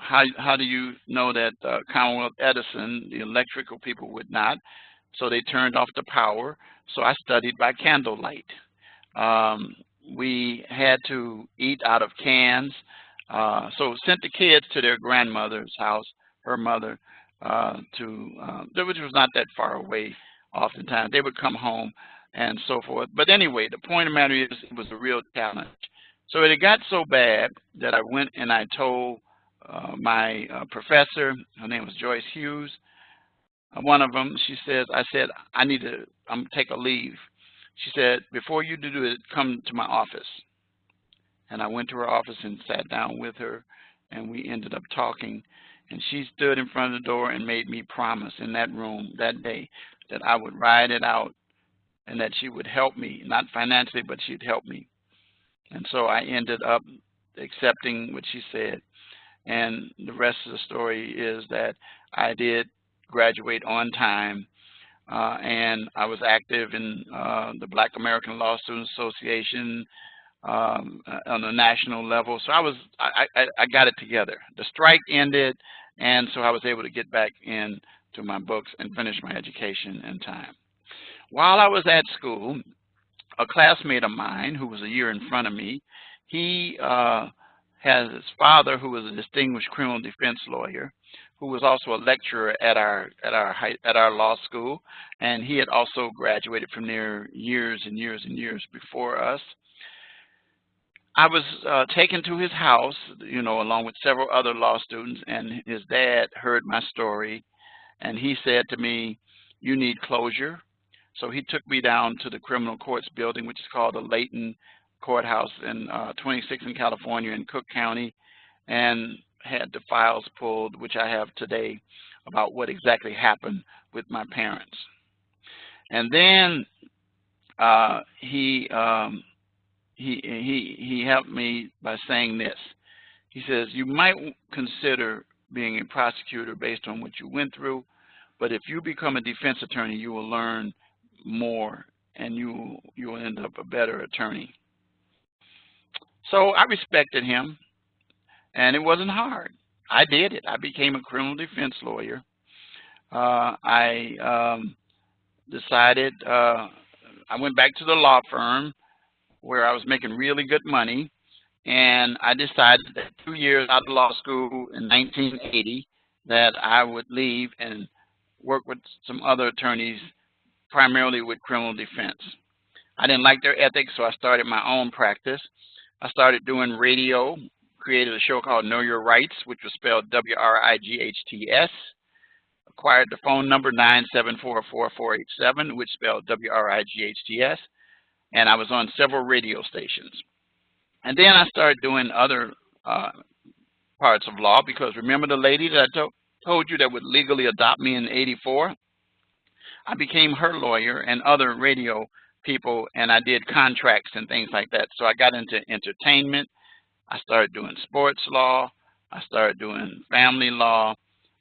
how do you know that Commonwealth Edison, the electrical people, would not? so they turned off the power. So I studied by candlelight. Um, we had to eat out of cans, so sent the kids to their grandmother's house, her mother, which was not that far away. Oftentimes they would come home and so forth. But anyway, the point of the matter is, it was a real challenge. So it got so bad that I went and I told my professor. Her name was Joyce Hughes. One of them, I said, I'm take a leave. She said, before you do it, come to my office. And I went to her office and sat down with her, and we ended up talking. And she stood in front of the door and made me promise in that room that day that I would ride it out and that she would help me, not financially, but she'd help me. And so I ended up accepting what she said. And the rest of the story is that I did graduate on time, and I was active in the Black American Law Students Association on a national level. So I got it together. The strike ended, and so I was able to get back into my books and finish my education in time. While I was at school, a classmate of mine who was a year in front of me, he has his father, who was a distinguished criminal defense lawyer, who was also a lecturer at our law school, and he had also graduated from there years and years and years before us. I was taken to his house, along with several other law students, and his dad heard my story, and he said to me, "You need closure." So he took me down to the criminal courts building, which is called the Layton Courthouse in 26 in California in Cook County, and had the files pulled, which I have today, about what exactly happened with my parents. And then he helped me by saying this. He says, "You might consider being a prosecutor based on what you went through, but if you become a defense attorney, you will learn more, and you will end up a better attorney." So I respected him, and it wasn't hard. I did it. I became a criminal defense lawyer. I decided, I went back to the law firm where I was making really good money, and I decided that 2 years out of law school in 1980 that I would leave and work with some other attorneys, primarily with criminal defense. I didn't like their ethics, so I started my own practice. I started doing radio, created a show called Know Your Rights, which was spelled W-R-I-G-H-T-S. Acquired the phone number 974-4487, which spelled W-R-I-G-H-T-S. And I was on several radio stations. And then I started doing other parts of law, because remember the lady that I told you that would legally adopt me in '84? I became her lawyer and other radio people, and I did contracts and things like that. So I got into entertainment. I started doing sports law. I started doing family law.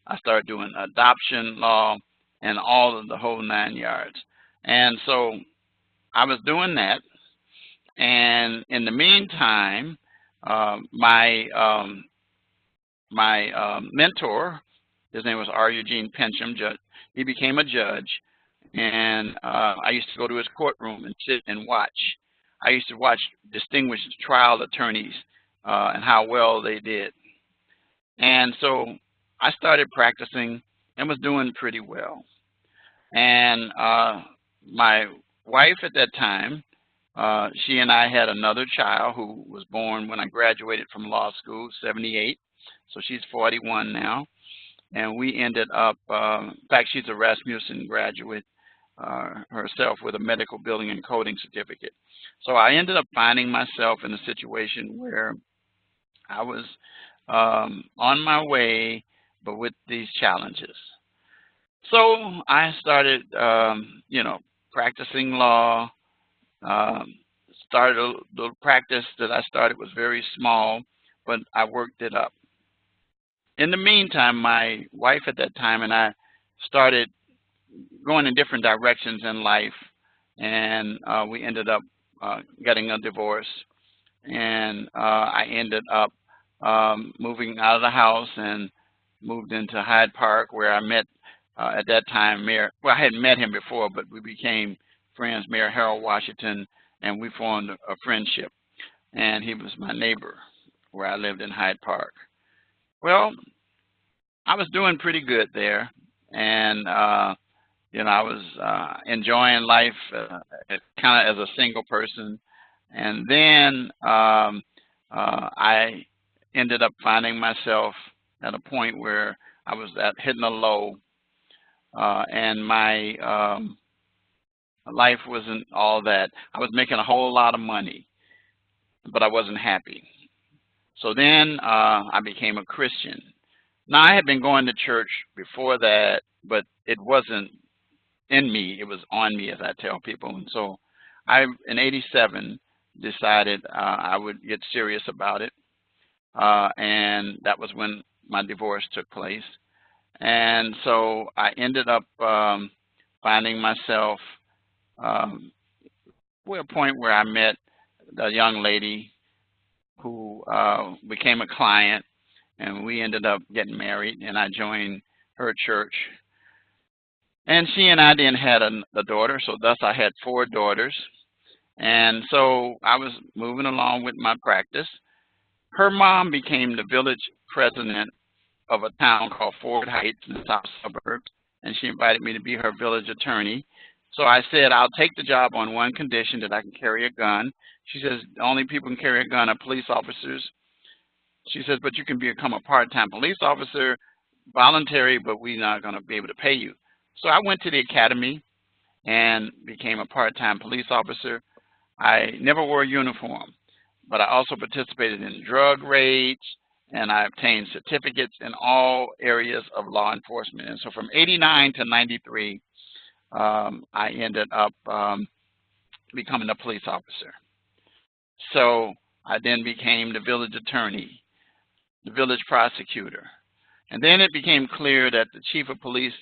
I started doing adoption law and all of the whole 9 yards. And so I was doing that. And in the meantime, my mentor, his name was R. Eugene Pencham, he became a judge. And I used to go to his courtroom and sit and watch. I used to watch distinguished trial attorneys and how well they did. And so I started practicing and was doing pretty well. And my wife at that time, she and I had another child who was born when I graduated from law school, '78. So she's 41 now. And we ended up, in fact, she's a Rasmussen graduate herself with a medical billing and coding certificate. So I ended up finding myself in a situation where I was on my way, but with these challenges. So I started, practicing law. The practice that I started was very small, but I worked it up. In the meantime, my wife at that time and I started going in different directions in life, and we ended up getting a divorce, and I ended up moving out of the house and moved into Hyde Park, where I met at that time, Mayor, well, I hadn't met him before, but we became friends, Mayor Harold Washington, and we formed a friendship. And he was my neighbor where I lived in Hyde Park. Well, I was doing pretty good there, and I was enjoying life kind of as a single person. And then I ended up finding myself at a point where I was hitting a low, and my life wasn't all that. I was making a whole lot of money, but I wasn't happy. So then I became a Christian. Now, I had been going to church before that, but it wasn't in me. It was on me, as I tell people. And so I, in '87, decided I would get serious about it. And that was when my divorce took place. And so I ended up finding myself at a point where I met a young lady who became a client, and we ended up getting married, and I joined her church. And she and I then had a daughter, so thus I had 4 daughters. And so I was moving along with my practice. Her mom became the village president of a town called Ford Heights in the south suburbs, and she invited me to be her village attorney. So I said, I'll take the job on one condition, that I can carry a gun. She says, the only people who can carry a gun are police officers. She says, but you can become a part-time police officer, voluntary, but we're not going to be able to pay you. So I went to the academy and became a part-time police officer. I never wore a uniform, but I also participated in drug raids, and I obtained certificates in all areas of law enforcement. And so from '89 to '93, I ended up becoming a police officer. So I then became the village attorney, the village prosecutor. And then it became clear that the chief of police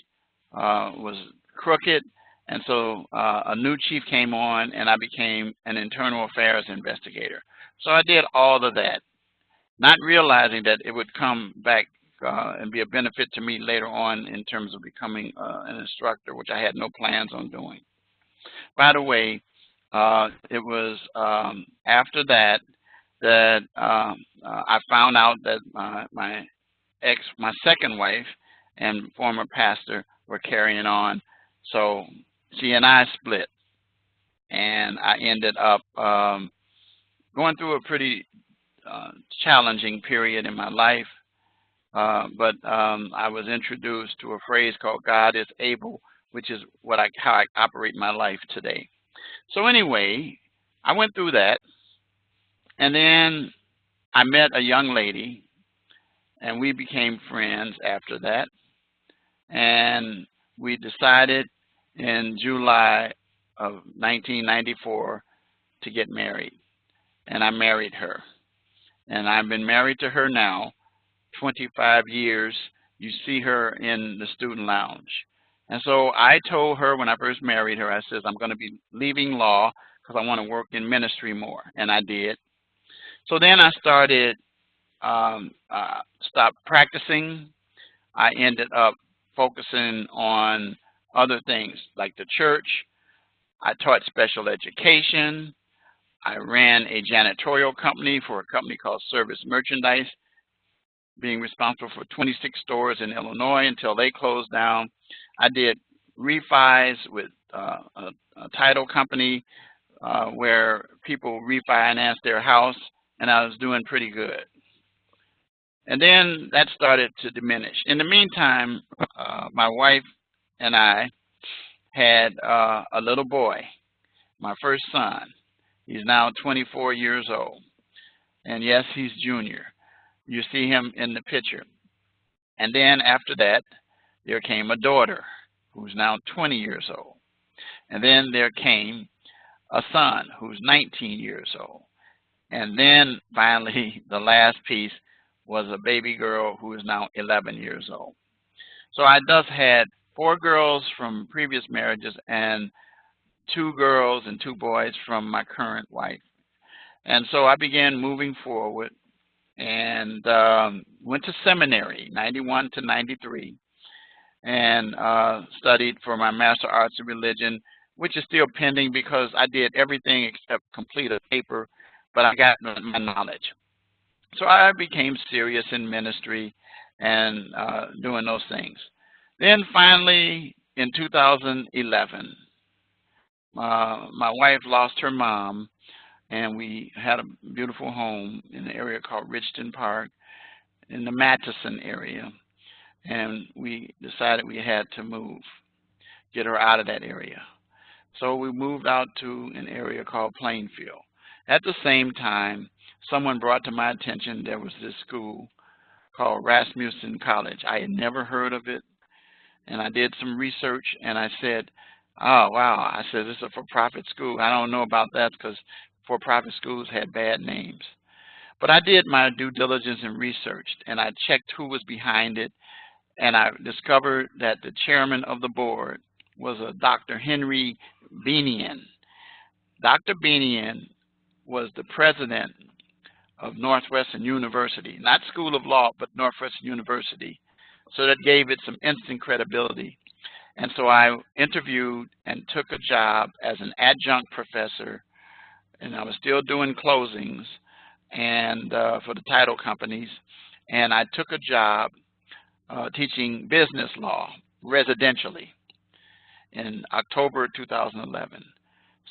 was crooked, and so a new chief came on, and I became an internal affairs investigator. So I did all of that, not realizing that it would come back and be a benefit to me later on in terms of becoming an instructor, which I had no plans on doing. By the way, it was after that I found out that my second wife and former pastor were carrying on. So she and I split, and I ended up going through a pretty challenging period in my life. But I was introduced to a phrase called God is able, which is how I operate my life today. So anyway, I went through that, and then I met a young lady, and we became friends after that. And we decided in July of 1994 to get married. And I married her. And I've been married to her now 25 years. You see her in the student lounge. And so I told her when I first married her, I said, I'm going to be leaving law because I want to work in ministry more. And I did. So then I started, stopped practicing. I ended up focusing on other things like the church. I taught special education. I ran a janitorial company for a company called Service Merchandise, being responsible for 26 stores in Illinois until they closed down. I did refis with a title company where people refinance their house, and I was doing pretty good. And then that started to diminish. In the meantime, my wife and I had a little boy, my first son. He's now 24 years old. And yes, he's junior. You see him in the picture. And then after that, there came a daughter who's now 20 years old. And then there came a son who's 19 years old. And then finally, the last piece was a baby girl who is now 11 years old. So I thus had 4 girls from previous marriages and 2 girls and 2 boys from my current wife. And so I began moving forward and went to seminary, 91 to 93. and studied for my Master of Arts in Religion, which is still pending because I did everything except complete a paper, but I got my knowledge. So I became serious in ministry and doing those things. Then finally, in 2011, my wife lost her mom, and we had a beautiful home in an area called Richton Park in the Matheson area, and we decided we had to move, get her out of that area. So we moved out to an area called Plainfield. At the same time, someone brought to my attention there was this school called Rasmussen College. I had never heard of it, and I did some research, and I said, oh, wow. I said, this is a for-profit school. I don't know about that because for-profit schools had bad names. But I did my due diligence and researched, and I checked who was behind it, and I discovered that the chairman of the board was a Dr. Henry Benian. Dr. Benian was the president of Northwestern University, not School of Law, but Northwestern University. So that gave it some instant credibility. And so I interviewed and took a job as an adjunct professor, and I was still doing closings and for the title companies. And I took a job teaching business law residentially in October 2011.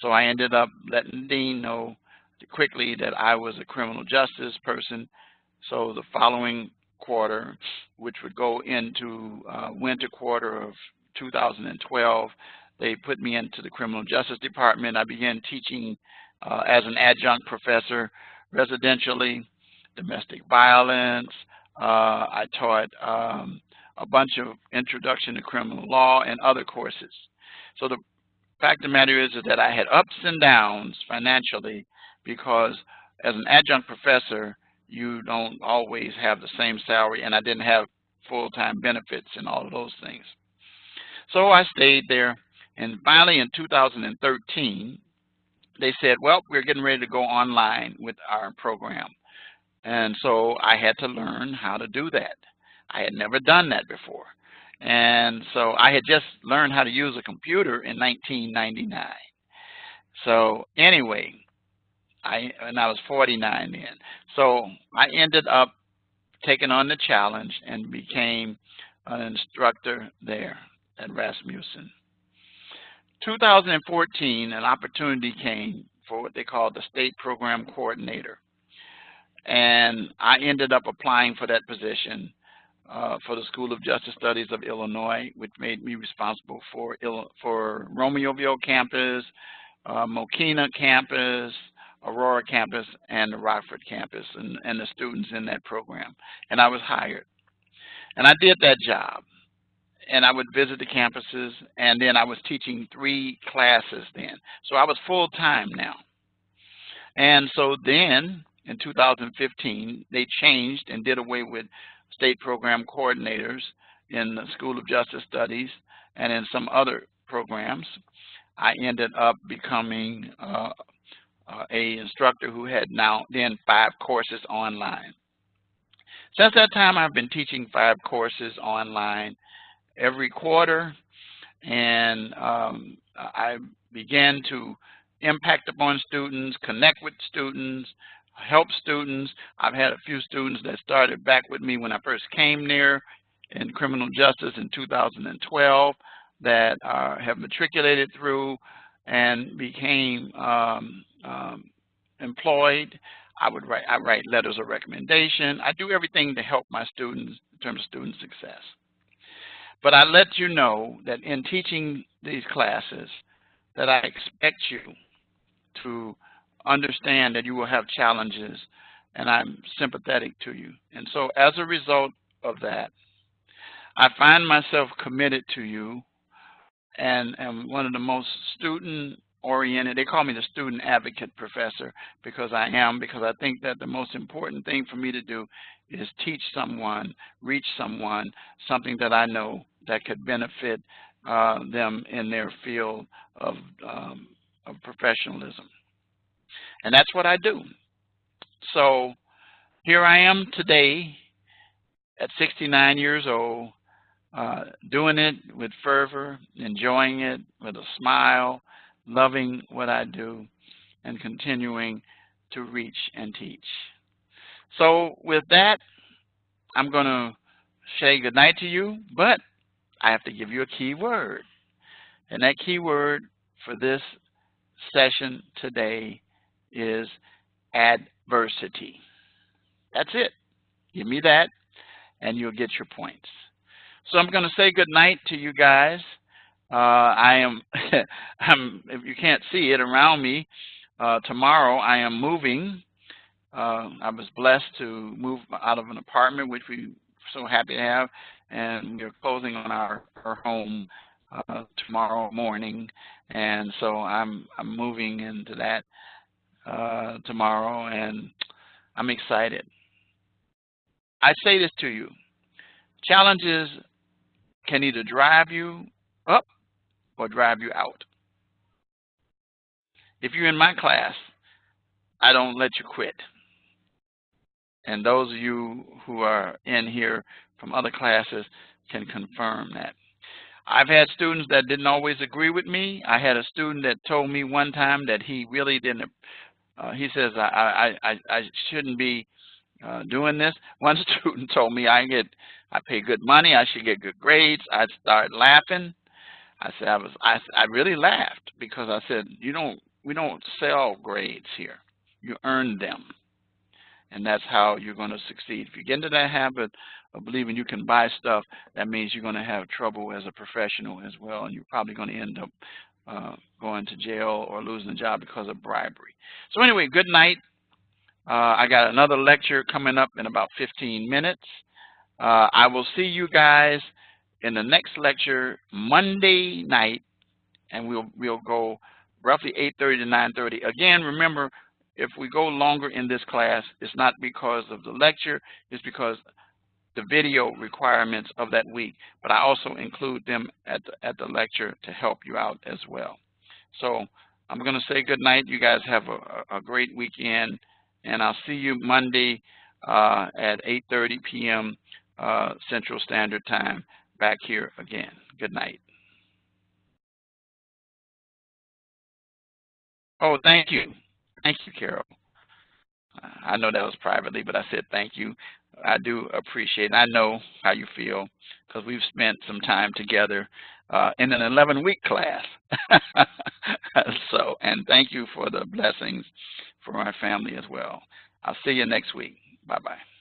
So I ended up letting the dean know quickly that I was a criminal justice person. So the following quarter, which would go into winter quarter of 2012, they put me into the criminal justice department. I began teaching as an adjunct professor residentially, domestic violence. I taught a bunch of introduction to criminal law and other courses. So the fact of the matter is that I had ups and downs financially because as an adjunct professor, you don't always have the same salary, and I didn't have full-time benefits and all of those things. So I stayed there, and finally in 2013, they said, well, we're getting ready to go online with our program. And so I had to learn how to do that. I had never done that before. And so I had just learned how to use a computer in 1999. So anyway, I was 49 then. So I ended up taking on the challenge and became an instructor there at Rasmussen. 2014, an opportunity came for what they called the state program coordinator. And I ended up applying for that position for the School of Justice Studies of Illinois, which made me responsible for Romeoville campus, Mokina campus, Aurora campus, and the Rockford campus, and the students in that program. And I was hired. And I did that job. And I would visit the campuses, and then I was teaching 3 classes then. So I was full-time now. And so then, in 2015, they changed and did away with state program coordinators in the School of Justice Studies and in some other programs. I ended up becoming a instructor who had then 5 courses online. Since that time, I've been teaching 5 courses online every quarter, and I began to impact upon students, connect with students, help students. I've had a few students that started back with me when I first came there in criminal justice in 2012 that have matriculated through and became employed. I write letters of recommendation. I do everything to help my students in terms of student success. But I let you know that in teaching these classes that I expect you to understand that you will have challenges, and I'm sympathetic to you. And so as a result of that, I find myself committed to you and am one of the most student-oriented. They call me the student advocate professor because I think that the most important thing for me to do is teach someone, reach someone, something that I know that could benefit them in their field of professionalism. And that's what I do. So here I am today at 69 years old, doing it with fervor, enjoying it with a smile, loving what I do, and continuing to reach and teach. So with that, I'm going to say goodnight to you, but I have to give you a key word. And that key word for this session today is adversity. That's it. Give me that, and you'll get your points. So I'm going to say good night to you guys. I am, if you can't see it around me, tomorrow I am moving. I was blessed to move out of an apartment, which we're so happy to have, and we're closing on our home tomorrow morning, and so I'm moving into that tomorrow, and I'm excited. I say this to you: challenges can either drive you up or drive you out. If you're in my class, I don't let you quit. And those of you who are in here from other classes can confirm that. I've had students that didn't always agree with me. I had a student that told me one time that he really didn't, he says, I shouldn't be doing this. One student told me I pay good money, I should get good grades. I started laughing. I said I really laughed because I said, we don't sell grades here. You earn them. And that's how you're going to succeed. If you get into that habit of believing you can buy stuff, that means you're going to have trouble as a professional as well, and you're probably going to end up going to jail or losing a job because of bribery. So anyway, good night. I got another lecture coming up in about 15 minutes. I will see you guys in the next lecture Monday night, and we'll go roughly 8:30 to 9:30. Again, remember, if we go longer in this class, it's not because of the lecture, it's because the video requirements of that week. But I also include them at the lecture to help you out as well. So I'm going to say good night. You guys have a great weekend, and I'll see you Monday at 8:30 p.m. Central Standard Time back here again. Good night. Oh, thank you. Thank you, Carol. I know that was privately, but I said thank you. I do appreciate it. I know how you feel because we've spent some time together in an 11-week class. So, and thank you for the blessings for my family as well. I'll see you next week. Bye-bye.